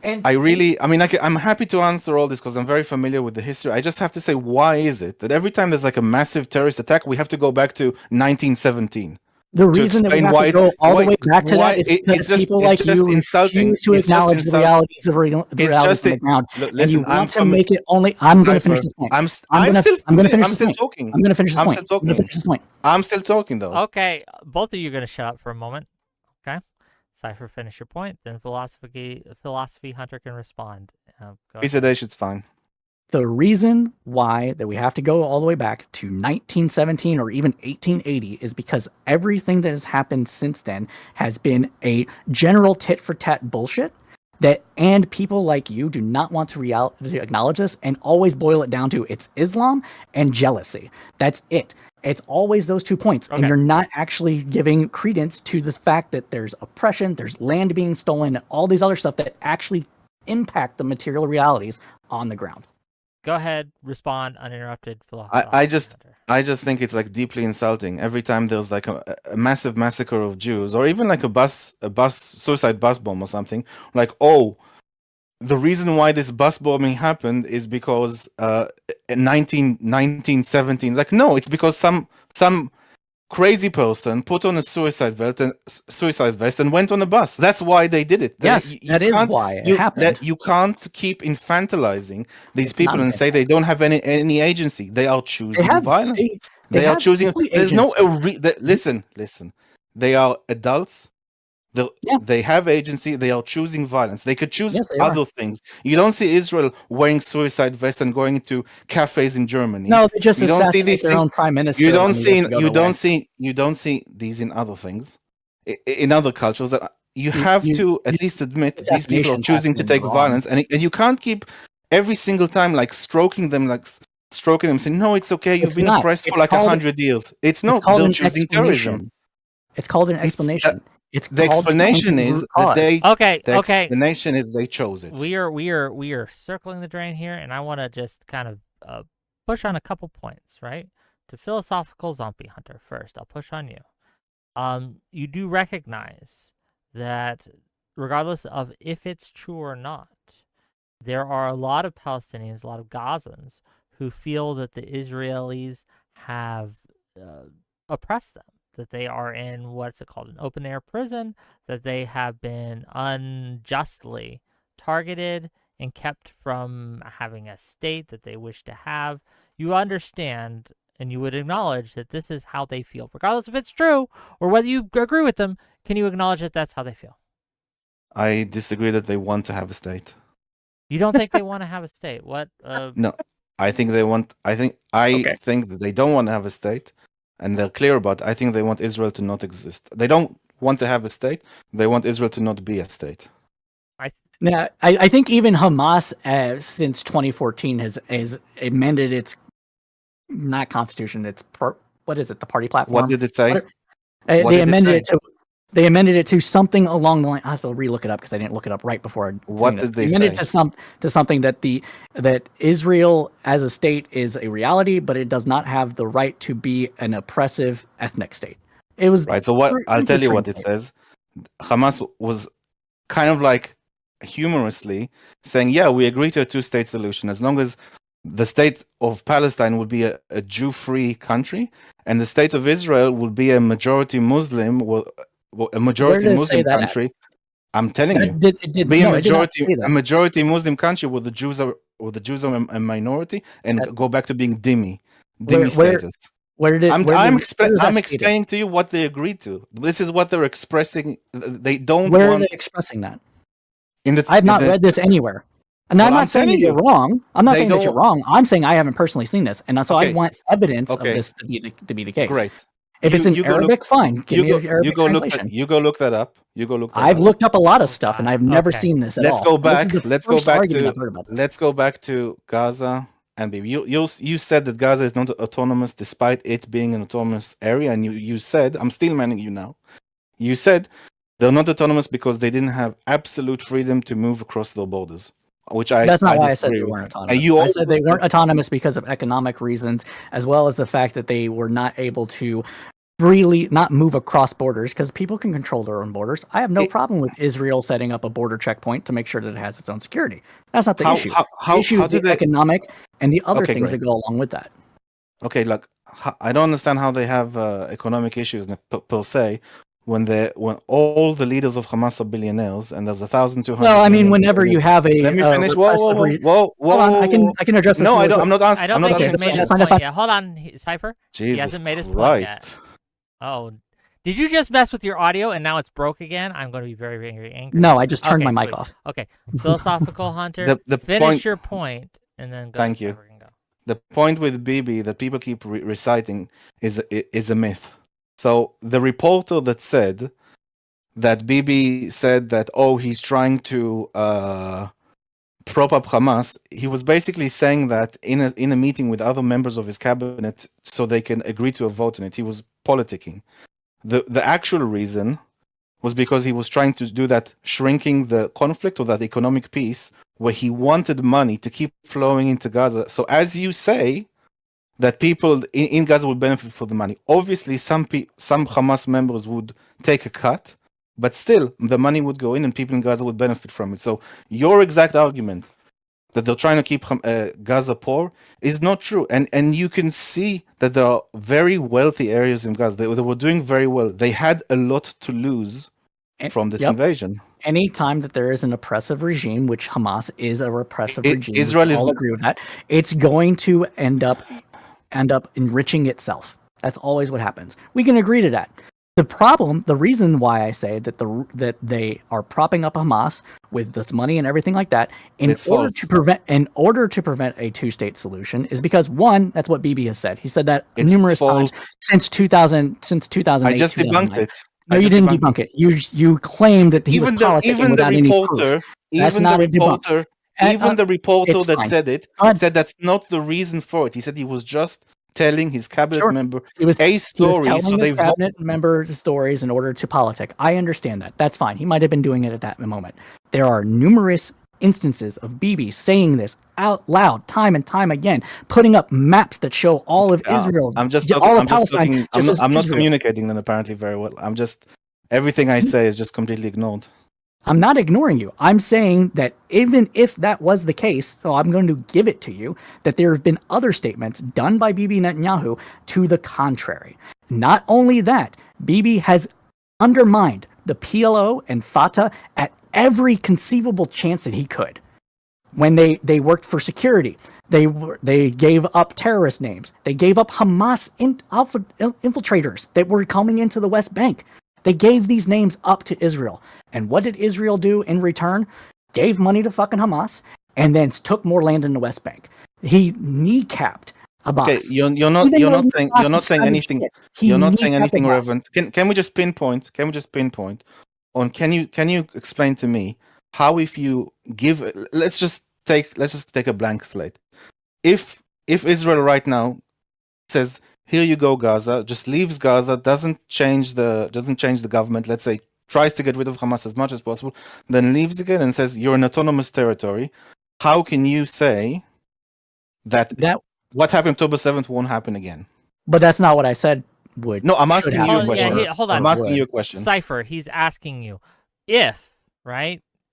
Speaker 2: I'm happy to answer all this because I'm very familiar with the history. I just have to say, why is it that every time there's like a massive terrorist attack, we have to go back to 1917?
Speaker 3: The reason that we have to go all the way back to that is because people like you refuse to acknowledge the realities of the ground. And you want to make it only... I'm going to finish this point. I'm going to finish this point. I'm going to finish this point.
Speaker 2: I'm still talking, though.
Speaker 1: Okay, both of you are going to shut up for a moment. Okay? Cypher, finish your point, then Philosophy Hunter can respond.
Speaker 2: It's fine.
Speaker 3: The reason why that we have to go all the way back to 1917 or even 1880 is because everything that has happened since then has been a general tit-for-tat bullshit and people like you do not want to acknowledge this and always boil it down to it's Islam and jealousy. That's it. It's always those 2 points, and you're not actually giving credence to the fact that there's oppression, there's land being stolen, and all these other stuff that actually impact the material realities on the ground.
Speaker 1: Go ahead, respond uninterrupted.
Speaker 2: I just think it's like deeply insulting every time there's like a massive massacre of Jews, or even like a suicide bus bomb or something. Like, the reason why this bus bombing happened is because in 1917. Like, no, it's because some crazy person put on a suicide vest and went on a bus. That's why they did it.
Speaker 3: Yes, that is why it happened.
Speaker 2: You can't keep infantilizing these people and say they don't have any agency. They are choosing violence. They are choosing. There's no listen. They are adults. They have agency. They are choosing violence. They could choose other things. You don't see Israel wearing suicide vests and going to cafes in Germany.
Speaker 3: No, they just assassinate their own prime minister.
Speaker 2: You don't see these in other things, in other cultures. That you have to at least admit these people are choosing to take violence, and you can't keep every single time like stroking them, saying, "No, it's okay. You've been oppressed for like 100 years." It's not. They're choosing terrorism.
Speaker 3: It's called an explanation.
Speaker 2: The explanation is that
Speaker 1: the
Speaker 2: explanation is they chose it.
Speaker 1: We are circling the drain here, and I want to just kind of push on a couple points, right? To Philosophical Zombie Hunter first, I'll push on you. You do recognize that regardless of if it's true or not, there are a lot of Palestinians, a lot of Gazans who feel that the Israelis have oppressed them, that they are in, what's it called, an open-air prison, that they have been unjustly targeted and kept from having a state that they wish to have. You understand, and you would acknowledge that this is how they feel. Regardless if it's true or whether you agree with them, can you acknowledge that that's how they feel?
Speaker 2: I disagree that they want to have a state.
Speaker 1: You don't think they want to have a state? What?
Speaker 2: No, I think they want... I think that they don't want to have a state. And they're clear about it. I think they want Israel to not exist. They don't want to have a state. They want Israel to not be a state.
Speaker 3: I think even Hamas, since 2014, has amended its, not constitution, it's, what is it, the party platform?
Speaker 2: What did it say?
Speaker 3: They amended it to something along the line. I have to relook it up because I didn't look it up right before.
Speaker 2: What did they say?
Speaker 3: Amended to something that Israel as a state is a reality, but it does not have the right to be an oppressive ethnic state. It was
Speaker 2: right. So I'll tell you what it says. Hamas was kind of like humorously saying, "Yeah, we agree to a two-state solution as long as the state of Palestine would be a Jew-free country, and the state of Israel would be a majority Muslim, Muslim
Speaker 3: that at?
Speaker 2: country. I'm telling you,
Speaker 3: It did
Speaker 2: be
Speaker 3: no, it did not say
Speaker 2: a
Speaker 3: that.
Speaker 2: majority Muslim country where the Jews are a minority, and go back to being dhimmi status. I'm explaining to you what they agreed to. This is what they're expressing. They don't.
Speaker 3: Where are they expressing that? I've not read this anywhere. And I'm not saying that you're wrong. I'm not saying that you're wrong. I'm saying I haven't personally seen this, and so I want evidence of this to be the case.
Speaker 2: Great.
Speaker 3: If it's in Arabic, fine. Give me Arabic translation.
Speaker 2: You go look that up.
Speaker 3: I've looked up a lot of stuff, and I've never seen this at all.
Speaker 2: Let's go back to Gaza and Bibi. You said that Gaza is not autonomous despite it being an autonomous area, and you said, I'm still manning you now. You said they're not autonomous because they didn't have absolute freedom to move across their borders.
Speaker 3: That's not why I said they weren't autonomous. I said they weren't autonomous because of economic reasons, as well as the fact that they were not able to freely not move across borders, because people can control their own borders. I have no problem with Israel setting up a border checkpoint to make sure that it has its own security. That's not the issue. The issue is the economic and the other things that go along with that.
Speaker 2: Okay, look, I don't understand how they have economic issues per se. When all the leaders of Hamas are billionaires, and there's 1,200.
Speaker 3: Well, I mean, whenever you have a
Speaker 2: let me finish. Whoa!
Speaker 3: Hold on, I can address this.
Speaker 2: No, I don't. I'm not asking.
Speaker 1: I don't think he's made his point yet. Hold on, Cypher.
Speaker 2: Jesus
Speaker 1: he hasn't made his
Speaker 2: Christ.
Speaker 1: point yet. Oh, did you just mess with your audio and now it's broke again? I'm going to be very, very angry.
Speaker 3: No, I just turned my mic off.
Speaker 1: Okay, Philosophical Hunter. Finish your point, and then go.
Speaker 2: Thank you. The point with Bibi that people keep reciting is a myth. So the reporter that said that Bibi said that, he's trying to prop up Hamas, he was basically saying that in a meeting with other members of his cabinet so they can agree to a vote on it. He was politicking. The actual reason was because he was trying to do that, shrinking the conflict or that economic peace, where he wanted money to keep flowing into Gaza. So as you say, that people in Gaza would benefit from the money. Obviously, some Hamas members would take a cut, but still, the money would go in and people in Gaza would benefit from it. So your exact argument that they're trying to keep Gaza poor is not true. And you can see that there are very wealthy areas in Gaza. They were doing very well. They had a lot to lose from this invasion.
Speaker 3: Anytime that there is an oppressive regime, which Hamas is a repressive regime,
Speaker 2: Israel
Speaker 3: all agree with that, it's going to end up enriching itself. That's always what happens. We can agree to that. The reason why I say that that they are propping up Hamas with this money and everything like that in order to prevent a two-state solution is because, one, that's what Bibi has said. He said that numerous times since 2008. I
Speaker 2: just debunked it.
Speaker 3: No, you didn't debunk it. You claimed that he was politicking without any proof.
Speaker 2: Even the reporter that said it said that's not the reason for it. He said he was just telling his cabinet member a story.
Speaker 3: He was telling his cabinet member stories in order to politic. I understand that. That's fine. He might have been doing it at that moment. There are numerous instances of Bibi saying this out loud, time and time again, putting up maps that show all of Israel.
Speaker 2: I'm not communicating them apparently very well. Everything I say is just completely ignored.
Speaker 3: I'm not ignoring you. I'm saying that even if that was the case, so I'm going to give it to you, that there have been other statements done by Bibi Netanyahu to the contrary. Not only that, Bibi has undermined the PLO and Fatah at every conceivable chance that he could. When they worked for security, they gave up terrorist names. They gave up Hamas infiltrators that were coming into the West Bank. They gave these names up to Israel. And what did Israel do in return? Gave money to fucking Hamas and then took more land in the West Bank. He kneecapped Hamas. Okay,
Speaker 2: you're not saying anything. You're not saying anything relevant. Can we just pinpoint? On can you explain to me how, if you give, let's just take a blank slate. If Israel right now says, here you go, Gaza, just leaves Gaza, doesn't change the government, let's say, tries to get rid of Hamas as much as possible, then leaves again and says you're an autonomous territory, how can you say that what happened October 7th won't happen again?
Speaker 3: But that's not what I said would.
Speaker 2: No, I'm asking you a question.
Speaker 1: Hold on.
Speaker 2: I'm asking you a question.
Speaker 1: Cypher, he's asking you if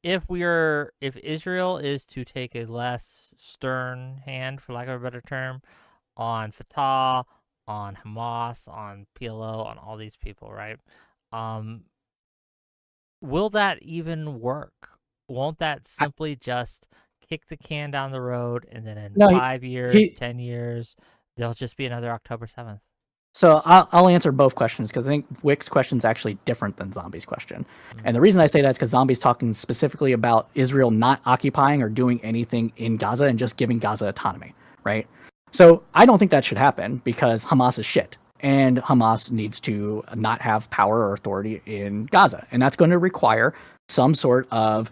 Speaker 1: if Israel is to take a less stern hand, for lack of a better term, on Fatah, on Hamas, on PLO, on all these people, right? Will that even work? Won't that simply just kick the can down the road, and then in
Speaker 3: No,
Speaker 1: 5 years, 10 years, there'll just be another October 7th?
Speaker 3: So I'll answer both questions because I think Wick's question is actually different than Zombie's question. And the reason I say that is because Zombie's talking specifically about Israel not occupying or doing anything in Gaza and just giving Gaza autonomy, right? So I don't think that should happen because Hamas is shit. And Hamas needs to not have power or authority in Gaza. And that's going to require some sort of,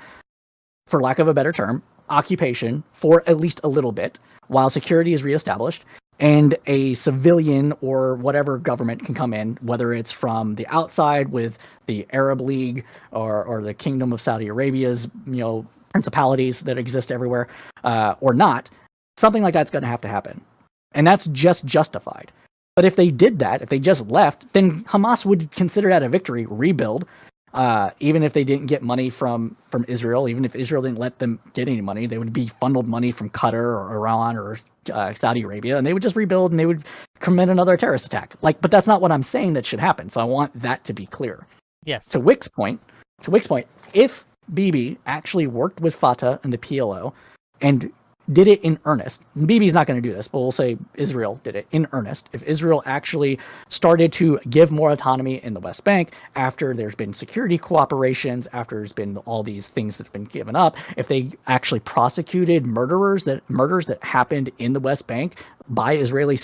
Speaker 3: for lack of a better term, occupation for at least a little bit while security is reestablished and a civilian or whatever government can come in, whether it's from the outside with the Arab League or the Kingdom of Saudi Arabia's, principalities that exist everywhere, or not. Something like that's going to have to happen. And that's just justified. But if they did that, if they just left, then Hamas would consider that a victory, rebuild, even if they didn't get money from Israel, even if Israel didn't let them get any money, they would be funneled money from Qatar or Iran or Saudi Arabia, and they would just rebuild and they would commit another terrorist attack. But that's not what I'm saying that should happen. So I want that to be clear.
Speaker 1: Yes.
Speaker 3: To Wick's point, if Bibi actually worked with Fatah and the PLO and did it in earnest. Bibi's not going to do this, but we'll say Israel did it in earnest. If Israel actually started to give more autonomy in the West Bank after there's been security cooperations, after there's been all these things that have been given up, if they actually prosecuted murders that happened in the West Bank by Israeli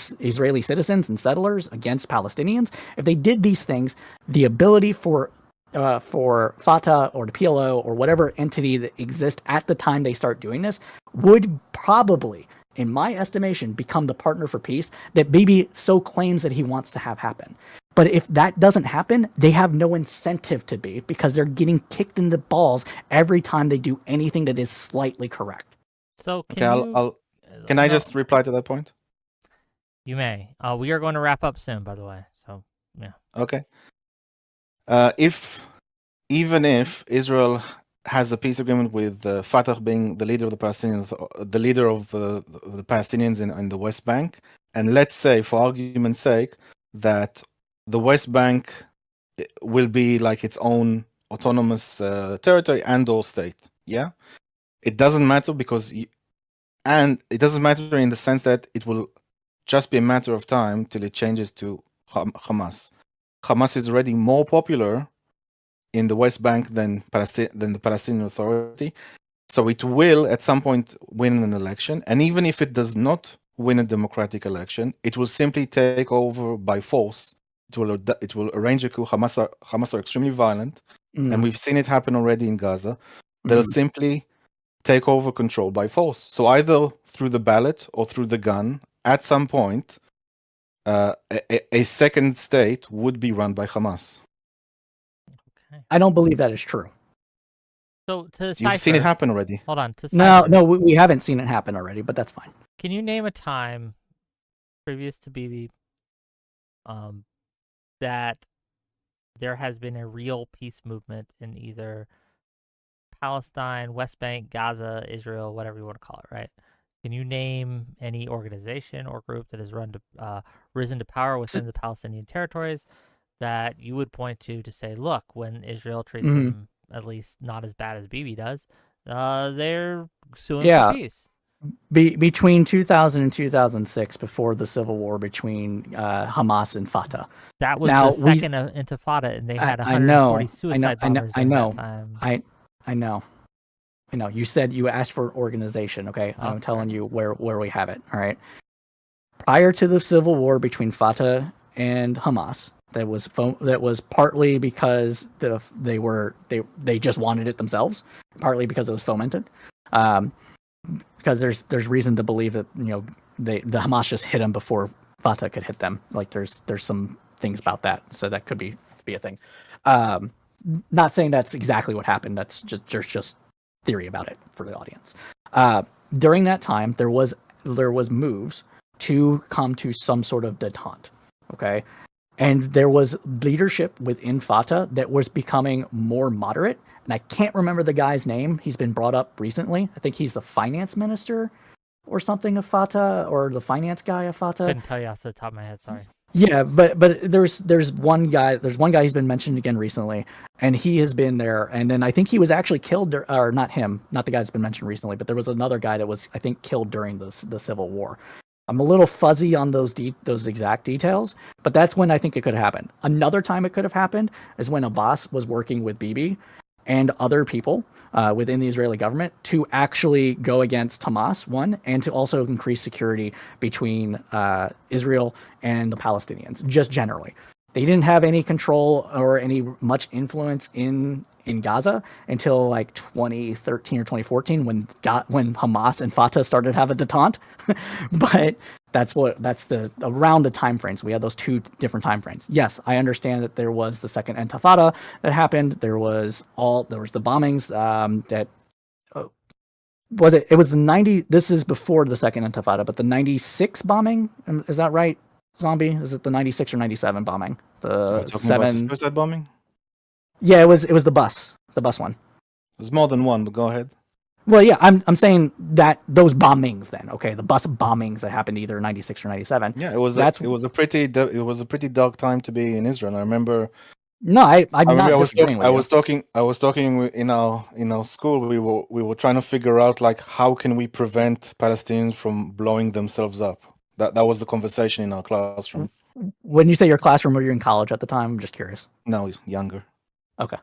Speaker 3: citizens and settlers against Palestinians, if they did these things, the ability for Fatah or the PLO or whatever entity that exists at the time they start doing this would probably, in my estimation, become the partner for peace that Bibi so claims that he wants to have happen. But if that doesn't happen, they have no incentive to be because they're getting kicked in the balls every time they do anything that is slightly correct.
Speaker 1: So
Speaker 2: can I just reply to that point?
Speaker 1: You may. We are going to wrap up soon, by the way. So yeah.
Speaker 2: Okay. Even if Israel has a peace agreement with Fatah being the leader of the Palestinians, the leader of the Palestinians in the West Bank, and let's say, for argument's sake, that the West Bank will be like its own autonomous territory and/or state. Yeah, it doesn't matter and it doesn't matter in the sense that it will just be a matter of time till it changes to Hamas. Hamas is already more popular in the West Bank than the Palestinian Authority. So it will, at some point, win an election. And even if it does not win a democratic election, it will simply take over by force. It will arrange a coup. Hamas are extremely violent. And we've seen it happen already in Gaza. They'll simply take over control by force. So either through the ballot or through the gun, at some point, a second state would be run by Hamas.
Speaker 1: Okay.
Speaker 3: I don't believe that is true.
Speaker 1: So to
Speaker 2: You've seen it happen already.
Speaker 1: Hold on.
Speaker 3: No, we haven't seen it happen already, but that's fine.
Speaker 1: Can you name a time previous to Bibi that there has been a real peace movement in either Palestine, West Bank, Gaza, Israel, whatever you want to call it, right? Can you name any organization or group that has risen to power within the Palestinian territories that you would point to say, look, when Israel treats them at least not as bad as Bibi does, they're suing for peace?
Speaker 3: Between 2000 and 2006, before the civil war between Hamas and Fatah.
Speaker 1: That was the second intifada, and they had 140 suicide bombers during that time.
Speaker 3: I know. You said you asked for organization, okay? I'm telling you where we have it, all right? Prior to the civil war between Fatah and Hamas, that was partly because they just wanted it themselves, partly because it was fomented. Because there's reason to believe that the Hamas just hit them before Fatah could hit them. Like there's some things about that, so that could be a thing. Not saying that's exactly what happened. That's just theory about it for the audience. During that time, there was moves to come to some sort of detente. Okay, and there was leadership within Fatah that was becoming more moderate and I can't remember the guy's name. He's been brought up recently. I think he's the finance minister or something of Fatah, or the finance guy of Fatah.
Speaker 1: Couldn't tell you off the top of my head. Sorry.
Speaker 3: Yeah, but there's one guy who's been mentioned again recently, and he has been there. And then I think he was actually killed, or not him, not the guy that's been mentioned recently, but there was another guy that was, I think, killed during the Civil War. I'm a little fuzzy on those exact details, but that's when I think it could happen. Another time it could have happened is when Abbas was working with Bibi and other people within the Israeli government to actually go against Hamas, one, and to also increase security between Israel and the Palestinians, just generally. They didn't have any control or any much influence in Gaza until like 2013 or 2014 when Hamas and Fatah started having detente. But that's around the time frames. We had those two different time frames. Yes, I understand that there was the second Intifada that happened. There was the bombings that it was the 90. This is before the second Intifada, but the 96 bombing, is that right? Zombie, is it the 96 or 97 bombing? The
Speaker 2: about the suicide bombing?
Speaker 3: Yeah, it was the bus one.
Speaker 2: There's more than one, but go ahead.
Speaker 3: Well, yeah, I'm saying that those bombings then, okay, the bus bombings that happened either 96 or 97.
Speaker 2: Yeah, it was a pretty dark time to be in Israel. I remember.
Speaker 3: No, I was
Speaker 2: talking in our school. We were trying to figure out like how can we prevent Palestinians from blowing themselves up. That was the conversation in our classroom.
Speaker 3: When you say your classroom, were you in college at the time? I'm just curious.
Speaker 2: No, younger.
Speaker 3: Okay.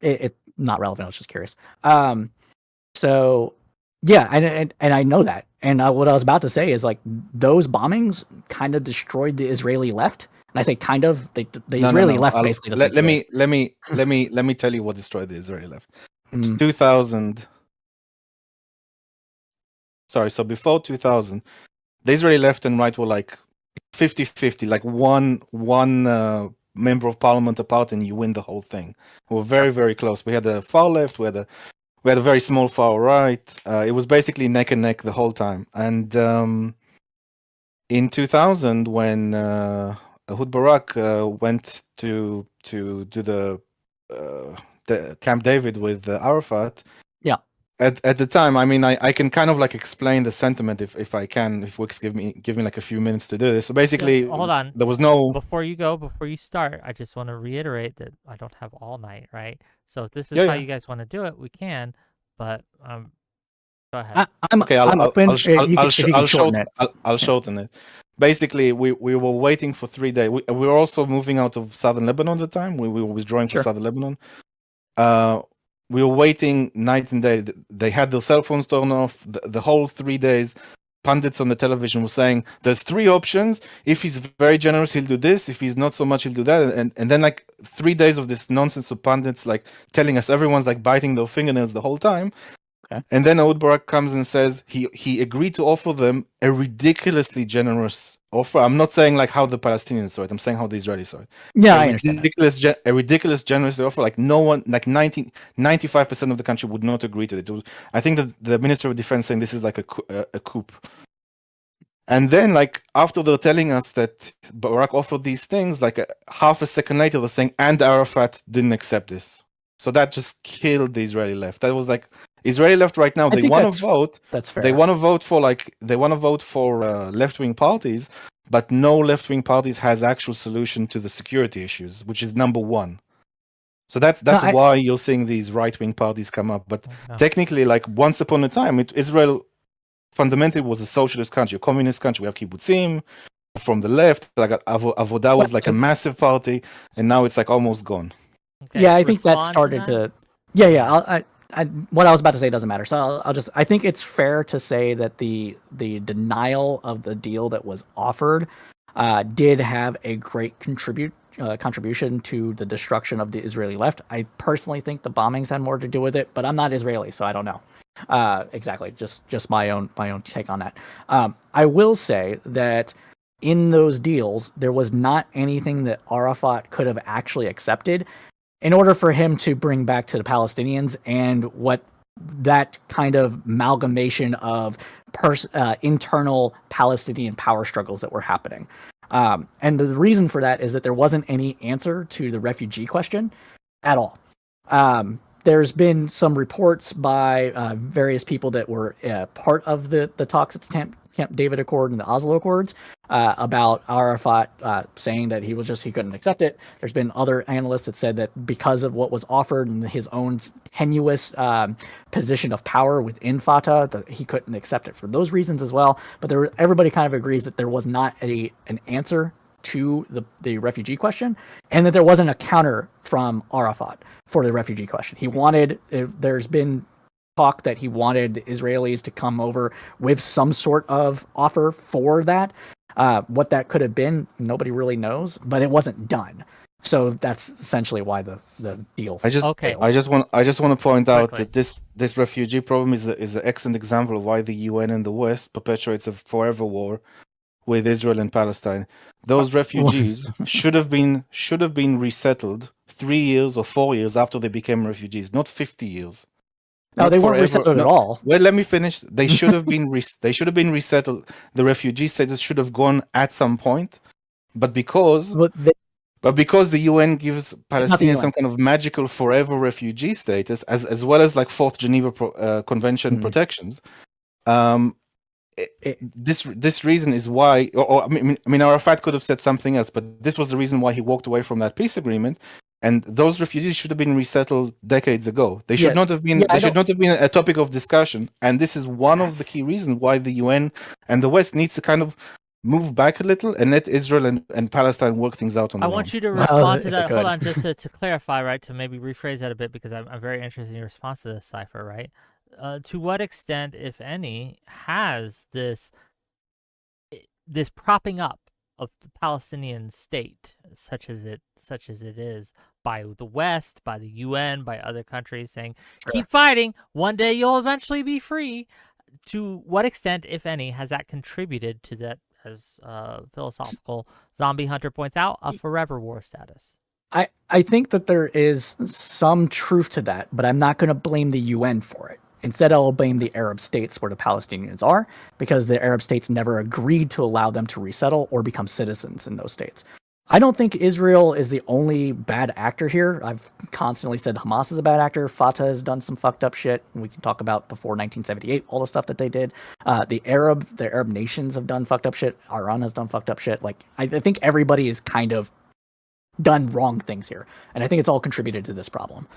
Speaker 3: It not relevant. I was just curious. So yeah, and I know that. And what I was about to say is like those bombings kind of destroyed the Israeli left. And I say kind of. The Israeli left basically.
Speaker 2: Let me tell you what destroyed the Israeli left. 2000. Sorry, so before 2000, the Israeli left and right were like 50-50, like one member of parliament apart, and you win the whole thing. We were very, very close. We had a far left, we had a very small far right. It was basically neck and neck the whole time. And in 2000, when Ehud Barak went to do the Camp David with Arafat.
Speaker 3: Yeah.
Speaker 2: At the time, I mean, I can kind of like explain the sentiment if I can, if Wix give me like a few minutes to do this. So basically,
Speaker 1: hold on.
Speaker 2: There was no.
Speaker 1: Before you start, I just want to reiterate that I don't have all night, right? So if this is how you guys want to do it, we can. But go ahead.
Speaker 3: I'm open.
Speaker 2: I'll shorten it. Basically, we were waiting for 3 days. We were also moving out of southern Lebanon at the time. We were withdrawing from southern Lebanon. We were waiting night and day. They had their cell phones turned off. The whole 3 days, pundits on the television were saying, there's 3 options. If he's very generous, he'll do this. If he's not so much, he'll do that. And then like 3 days of this nonsense of pundits like telling us everyone's like biting their fingernails the whole time. Okay. And then Ehud Barak comes and says he agreed to offer them a ridiculously generous offer. I'm not saying like how the Palestinians saw it. I'm saying how the Israelis saw it.
Speaker 3: Yeah, I understand.
Speaker 2: A ridiculous generous offer. Like no one, like 95% of the country would not agree to it. I think that the Minister of Defense saying this is like a coup. And then, like after they're telling us that Barak offered these things, like half a second later, they're saying, and Arafat didn't accept this. So that just killed the Israeli left. That was like Israeli left right now. They want to vote.
Speaker 3: That's fair.
Speaker 2: They want to vote for left-wing parties, but no left-wing parties has actual solution to the security issues, which is number one. So that's why you're seeing these right-wing parties come up. But technically, like once upon a time, Israel fundamentally was a socialist country, a communist country. We have kibbutzim from the left. Like Avodah was like a massive party, and now it's like almost gone.
Speaker 3: Okay. Yeah, I think that started to. Yeah. What I was about to say doesn't matter. So I think it's fair to say that the denial of the deal that was offered did have a great contribution to the destruction of the Israeli left. I personally think the bombings had more to do with it, but I'm not Israeli, so I don't know exactly. Just my own take on that. I will say that in those deals, there was not anything that Arafat could have actually accepted in order for him to bring back to the Palestinians and what that kind of amalgamation of internal Palestinian power struggles that were happening. And the reason for that is that there wasn't any answer to the refugee question at all. There's been some reports by various people that were part of the talks at Camp David Accord and the Oslo Accords about Arafat saying that he couldn't accept it. There's been other analysts that said that because of what was offered and his own tenuous position of power within Fatah, that he couldn't accept it for those reasons as well. But everybody kind of agrees that there was not an answer to the refugee question, and that there wasn't a counter from Arafat for the refugee question. There's been talk that he wanted the Israelis to come over with some sort of offer for that. What that could have been, nobody really knows, but it wasn't done. So that's essentially why the deal.
Speaker 2: I just want to point out that this refugee problem is an excellent example of why the UN and the West perpetuates a forever war with Israel and Palestine. Those refugees should have been resettled 3 years or 4 years after they became refugees, not 50 years.
Speaker 3: No, they weren't resettled at all.
Speaker 2: Well, let me finish. They should have been resettled. The refugee status should have gone at some point, but because the UN gives Palestinians some kind of magical forever refugee status, as well as like Fourth Geneva Convention protections. This reason is why, I mean, Arafat could have said something else, but this was the reason why he walked away from that peace agreement. And those refugees should have been resettled decades ago. They should not have been. They should not have been a topic of discussion. And this is one of the key reasons why the UN and the West needs to kind of move back a little and let Israel and Palestine work things out on their own.
Speaker 1: I want you to respond to that. Hold on, just to clarify, right? To maybe rephrase that a bit, because I'm very interested in your response to this, Cypher, right? To what extent, if any, has this propping up of the Palestinian state, such as it is, by the West, by the UN, by other countries, saying, keep fighting, one day you'll eventually be free. To what extent, if any, has that contributed to that, as Philosophical Zombie Hunter points out, a forever war status?
Speaker 3: I think that there is some truth to that, but I'm not going to blame the UN for it. Instead, I'll blame the Arab states where the Palestinians are, because the Arab states never agreed to allow them to resettle or become citizens in those states. I don't think Israel is the only bad actor here. I've constantly said Hamas is a bad actor. Fatah has done some fucked up shit. We can talk about before 1978, all the stuff that they did. The Arab nations have done fucked up shit. Iran has done fucked up shit. Like, I think everybody is kind of done wrong things here, and I think it's all contributed to this problem.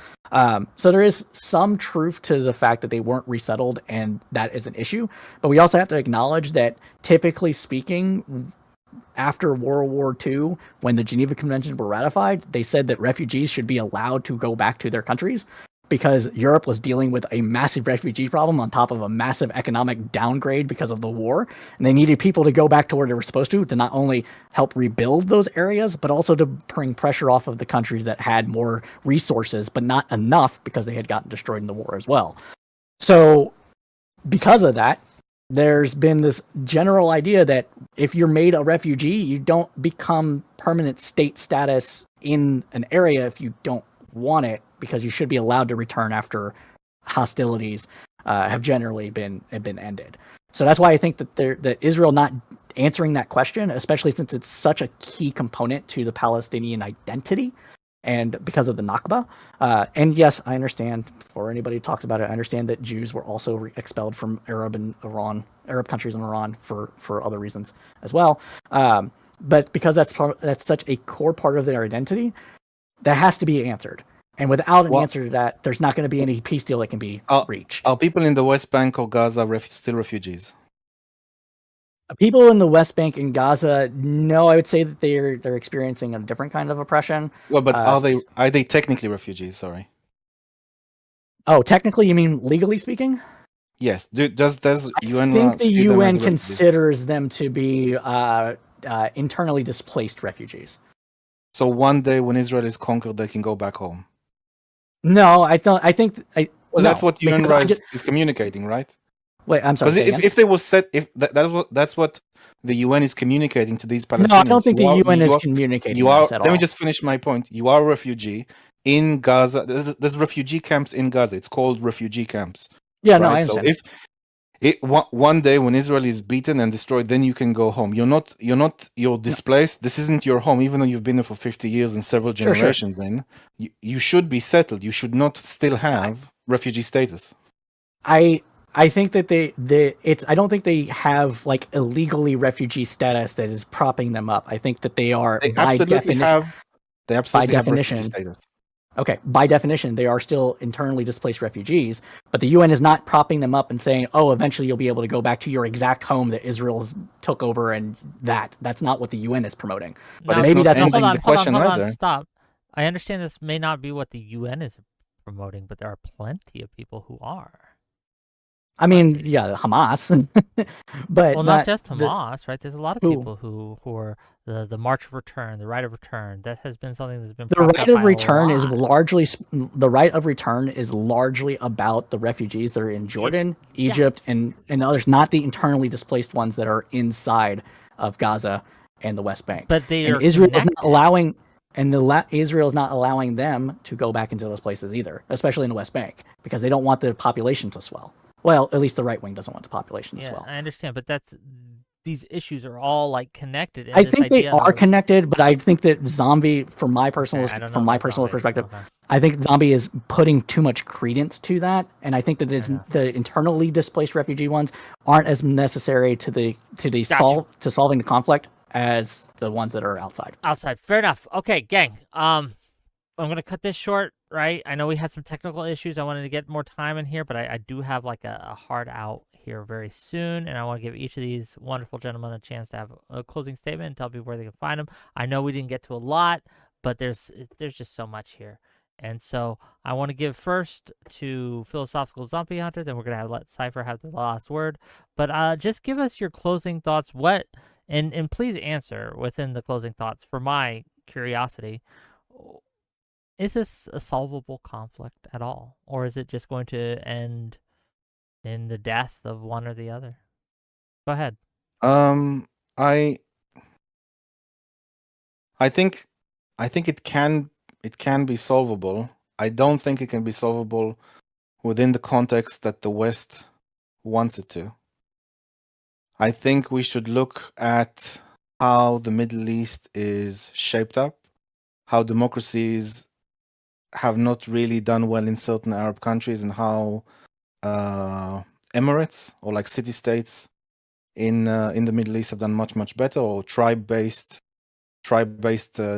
Speaker 3: So there is some truth to the fact that they weren't resettled, and that is an issue. But we also have to acknowledge that, typically speaking, after World War II, when the Geneva Conventions were ratified, they said that refugees should be allowed to go back to their countries, because Europe was dealing with a massive refugee problem on top of a massive economic downgrade because of the war. And they needed people to go back to where they were supposed to not only help rebuild those areas, but also to bring pressure off of the countries that had more resources, but not enough, because they had gotten destroyed in the war as well. So because of that, there's been this general idea that if you're made a refugee, you don't become permanent state status in an area if you don't want it, because you should be allowed to return after hostilities have generally been ended. So that's why I think that Israel not answering that question, especially since it's such a key component to the Palestinian identity, and because of the Nakba. And yes, I understand, for anybody who talks about it, I understand that Jews were also expelled from Arab countries in Iran for other reasons as well. But because that's such a core part of their identity, that has to be answered. And without an answer to that, there's not going to be any peace deal that can be reached.
Speaker 2: Are people in the West Bank or Gaza still refugees?
Speaker 3: People in the West Bank and Gaza, no, I would say that they're experiencing a different kind of oppression.
Speaker 2: Well, but are they technically refugees? Sorry.
Speaker 3: Oh, technically, you mean legally speaking?
Speaker 2: Yes. Does UN?
Speaker 3: I think the UN considers them to be internally displaced refugees.
Speaker 2: So one day when Israel is conquered, they can go back home.
Speaker 3: No, I don't. I think.
Speaker 2: That's what UN rights is communicating, right?
Speaker 3: Wait, I'm sorry.
Speaker 2: Because if they was set, that's what the UN is communicating to these Palestinians.
Speaker 3: No, I don't think the UN is communicating this at all.
Speaker 2: Let me just finish my point. You are a refugee in Gaza. There's refugee camps in Gaza. It's called refugee camps.
Speaker 3: Yeah, right? No, I
Speaker 2: So
Speaker 3: understand.
Speaker 2: One day when Israel is beaten and destroyed, then you can go home. You're displaced. This isn't your home, even though you've been there for 50 years and several generations. You should be settled. You should not still have refugee status.
Speaker 3: I think that I don't think they have like illegally refugee status that is propping them up. I think that they are
Speaker 2: They
Speaker 3: by
Speaker 2: absolutely
Speaker 3: definition.
Speaker 2: have refugee status.
Speaker 3: Okay, by definition, they are still internally displaced refugees, but the UN is not propping them up and saying, "Oh, eventually you'll be able to go back to your exact home that Israel took over," and that's not what the UN is promoting.
Speaker 2: But
Speaker 1: Now,
Speaker 2: maybe that's
Speaker 1: hold on,
Speaker 2: the question
Speaker 1: hold on,
Speaker 2: either.
Speaker 1: stop. I understand this may not be what the UN is promoting, but there are plenty of people who are.
Speaker 3: I mean, yeah, Hamas, but
Speaker 1: Well, not just Hamas, right? There's a lot of people who are the March of Return, the right of return. That has been something that's been
Speaker 3: the
Speaker 1: propped
Speaker 3: right
Speaker 1: up
Speaker 3: of
Speaker 1: by
Speaker 3: return
Speaker 1: a
Speaker 3: is
Speaker 1: lot.
Speaker 3: the right of return is largely about the refugees that are in Jordan, Egypt, and others, not the internally displaced ones that are inside of Gaza and the West Bank.
Speaker 1: But they
Speaker 3: and
Speaker 1: are
Speaker 3: Israel is
Speaker 1: connected.
Speaker 3: not allowing, Israel is not allowing them to go back into those places either, especially in the West Bank, because they don't want the population to swell. Well, at least the right wing doesn't want the population to swell.
Speaker 1: I understand, but these issues are all like connected.
Speaker 3: I think they are connected, but I think that Zombie, from my personal perspective,
Speaker 1: Okay.
Speaker 3: I think Zombie is putting too much credence to that, and I think that the internally displaced refugee ones aren't as necessary to solving the conflict as the ones that are outside.
Speaker 1: Outside, fair enough. Okay, gang. I'm gonna cut this short. Right, I know we had some technical issues. I wanted to get more time in here, but I do have like a hard out here very soon, and I want to give each of these wonderful gentlemen a chance to have a closing statement and tell people where they can find them. I know we didn't get to a lot, but there's just so much here, and so I want to give first to Philosophical Zombie Hunter. Then we're gonna let Cypher have the last word. But just give us your closing thoughts. And please answer within the closing thoughts for my curiosity. Is this a solvable conflict at all? Or is it just going to end in the death of one or the other? Go ahead.
Speaker 2: I think it can be solvable. I don't think it can be solvable within the context that the West wants it to. I think we should look at how the Middle East is shaped up, how democracies have not really done well in certain Arab countries, and how emirates or like city states in the Middle East have done much better, or tribe-based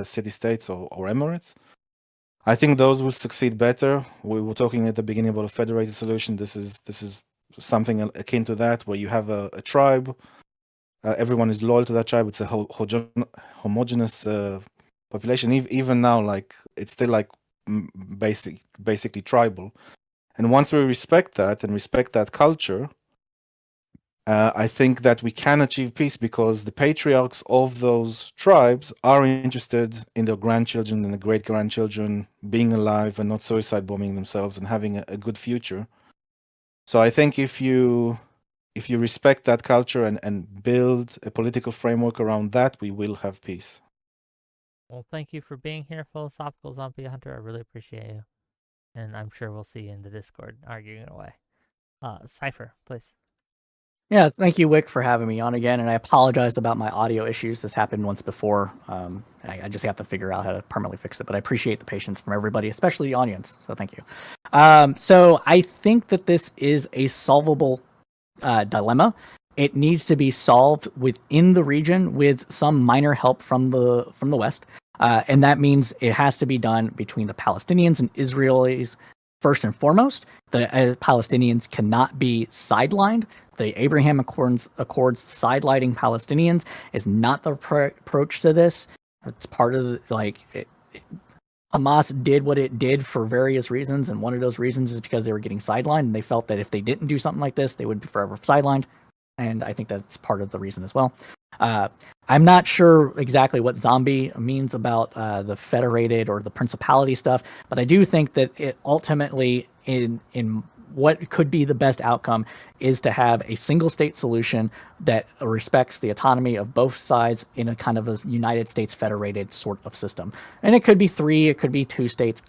Speaker 2: city states or emirates. I think those will succeed better. We were talking at the beginning about a federated solution. This is something akin to that, where you have a tribe. Everyone is loyal to that tribe. It's a homogeneous population. Even now, like it's still like basically tribal. And once we respect that and respect that culture, I think that we can achieve peace, because the patriarchs of those tribes are interested in their grandchildren and the great grandchildren being alive and not suicide bombing themselves and having a good future. So I think if you respect that culture and build a political framework around that, we will have peace.
Speaker 1: Well, thank you for being here, Philosophical Zombie Hunter. I really appreciate you. And I'm sure we'll see you in the Discord arguing away. Cypher, please.
Speaker 3: Yeah, thank you, Wick, for having me on again. And I apologize about my audio issues. This happened once before. I just have to figure out how to permanently fix it. But I appreciate the patience from everybody, especially the audience. So thank you. So I think that this is a solvable dilemma. It needs to be solved within the region with some minor help from the West. And that means it has to be done between the Palestinians and Israelis first and foremost. The Palestinians cannot be sidelined. The Abraham Accords sidelining Palestinians is not the approach to this. It's part of Hamas did what it did for various reasons, and one of those reasons is because they were getting sidelined, and they felt that if they didn't do something like this, they would be forever sidelined. And I think that's part of the reason as well. I'm not sure exactly what Zombie means about the federated or the principality stuff, but I do think that it ultimately, in what could be the best outcome is to have a single state solution that respects the autonomy of both sides in a kind of a United States federated sort of system. And it could be 3, it could be 2 states.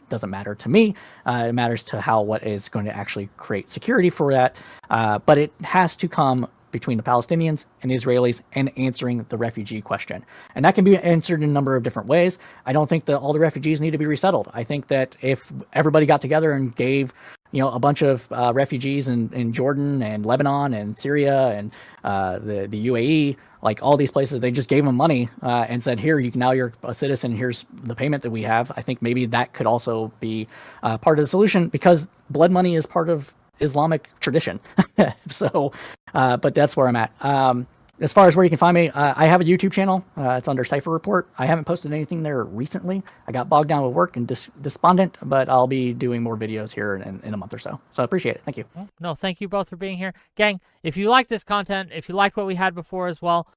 Speaker 3: Doesn't matter to me. It matters to what is going to actually create security for that. But it has to come between the Palestinians and Israelis and answering the refugee question. And that can be answered in a number of different ways. I don't think that all the refugees need to be resettled. I think that if everybody got together and gave a bunch of refugees in Jordan and Lebanon and Syria and the UAE, like all these places, they just gave them money and said, here, now you're a citizen, here's the payment that we have. I think maybe that could also be part of the solution, because blood money is part of Islamic tradition. So, but that's where I'm at. As far as where you can find me, I have a YouTube channel. It's under Cypher Report. I haven't posted anything there recently. I got bogged down with work and despondent, but I'll be doing more videos here in a month or so. So I appreciate it. Thank you.
Speaker 1: No, thank you both for being here. Gang, if you like this content, if you like what we had before as well,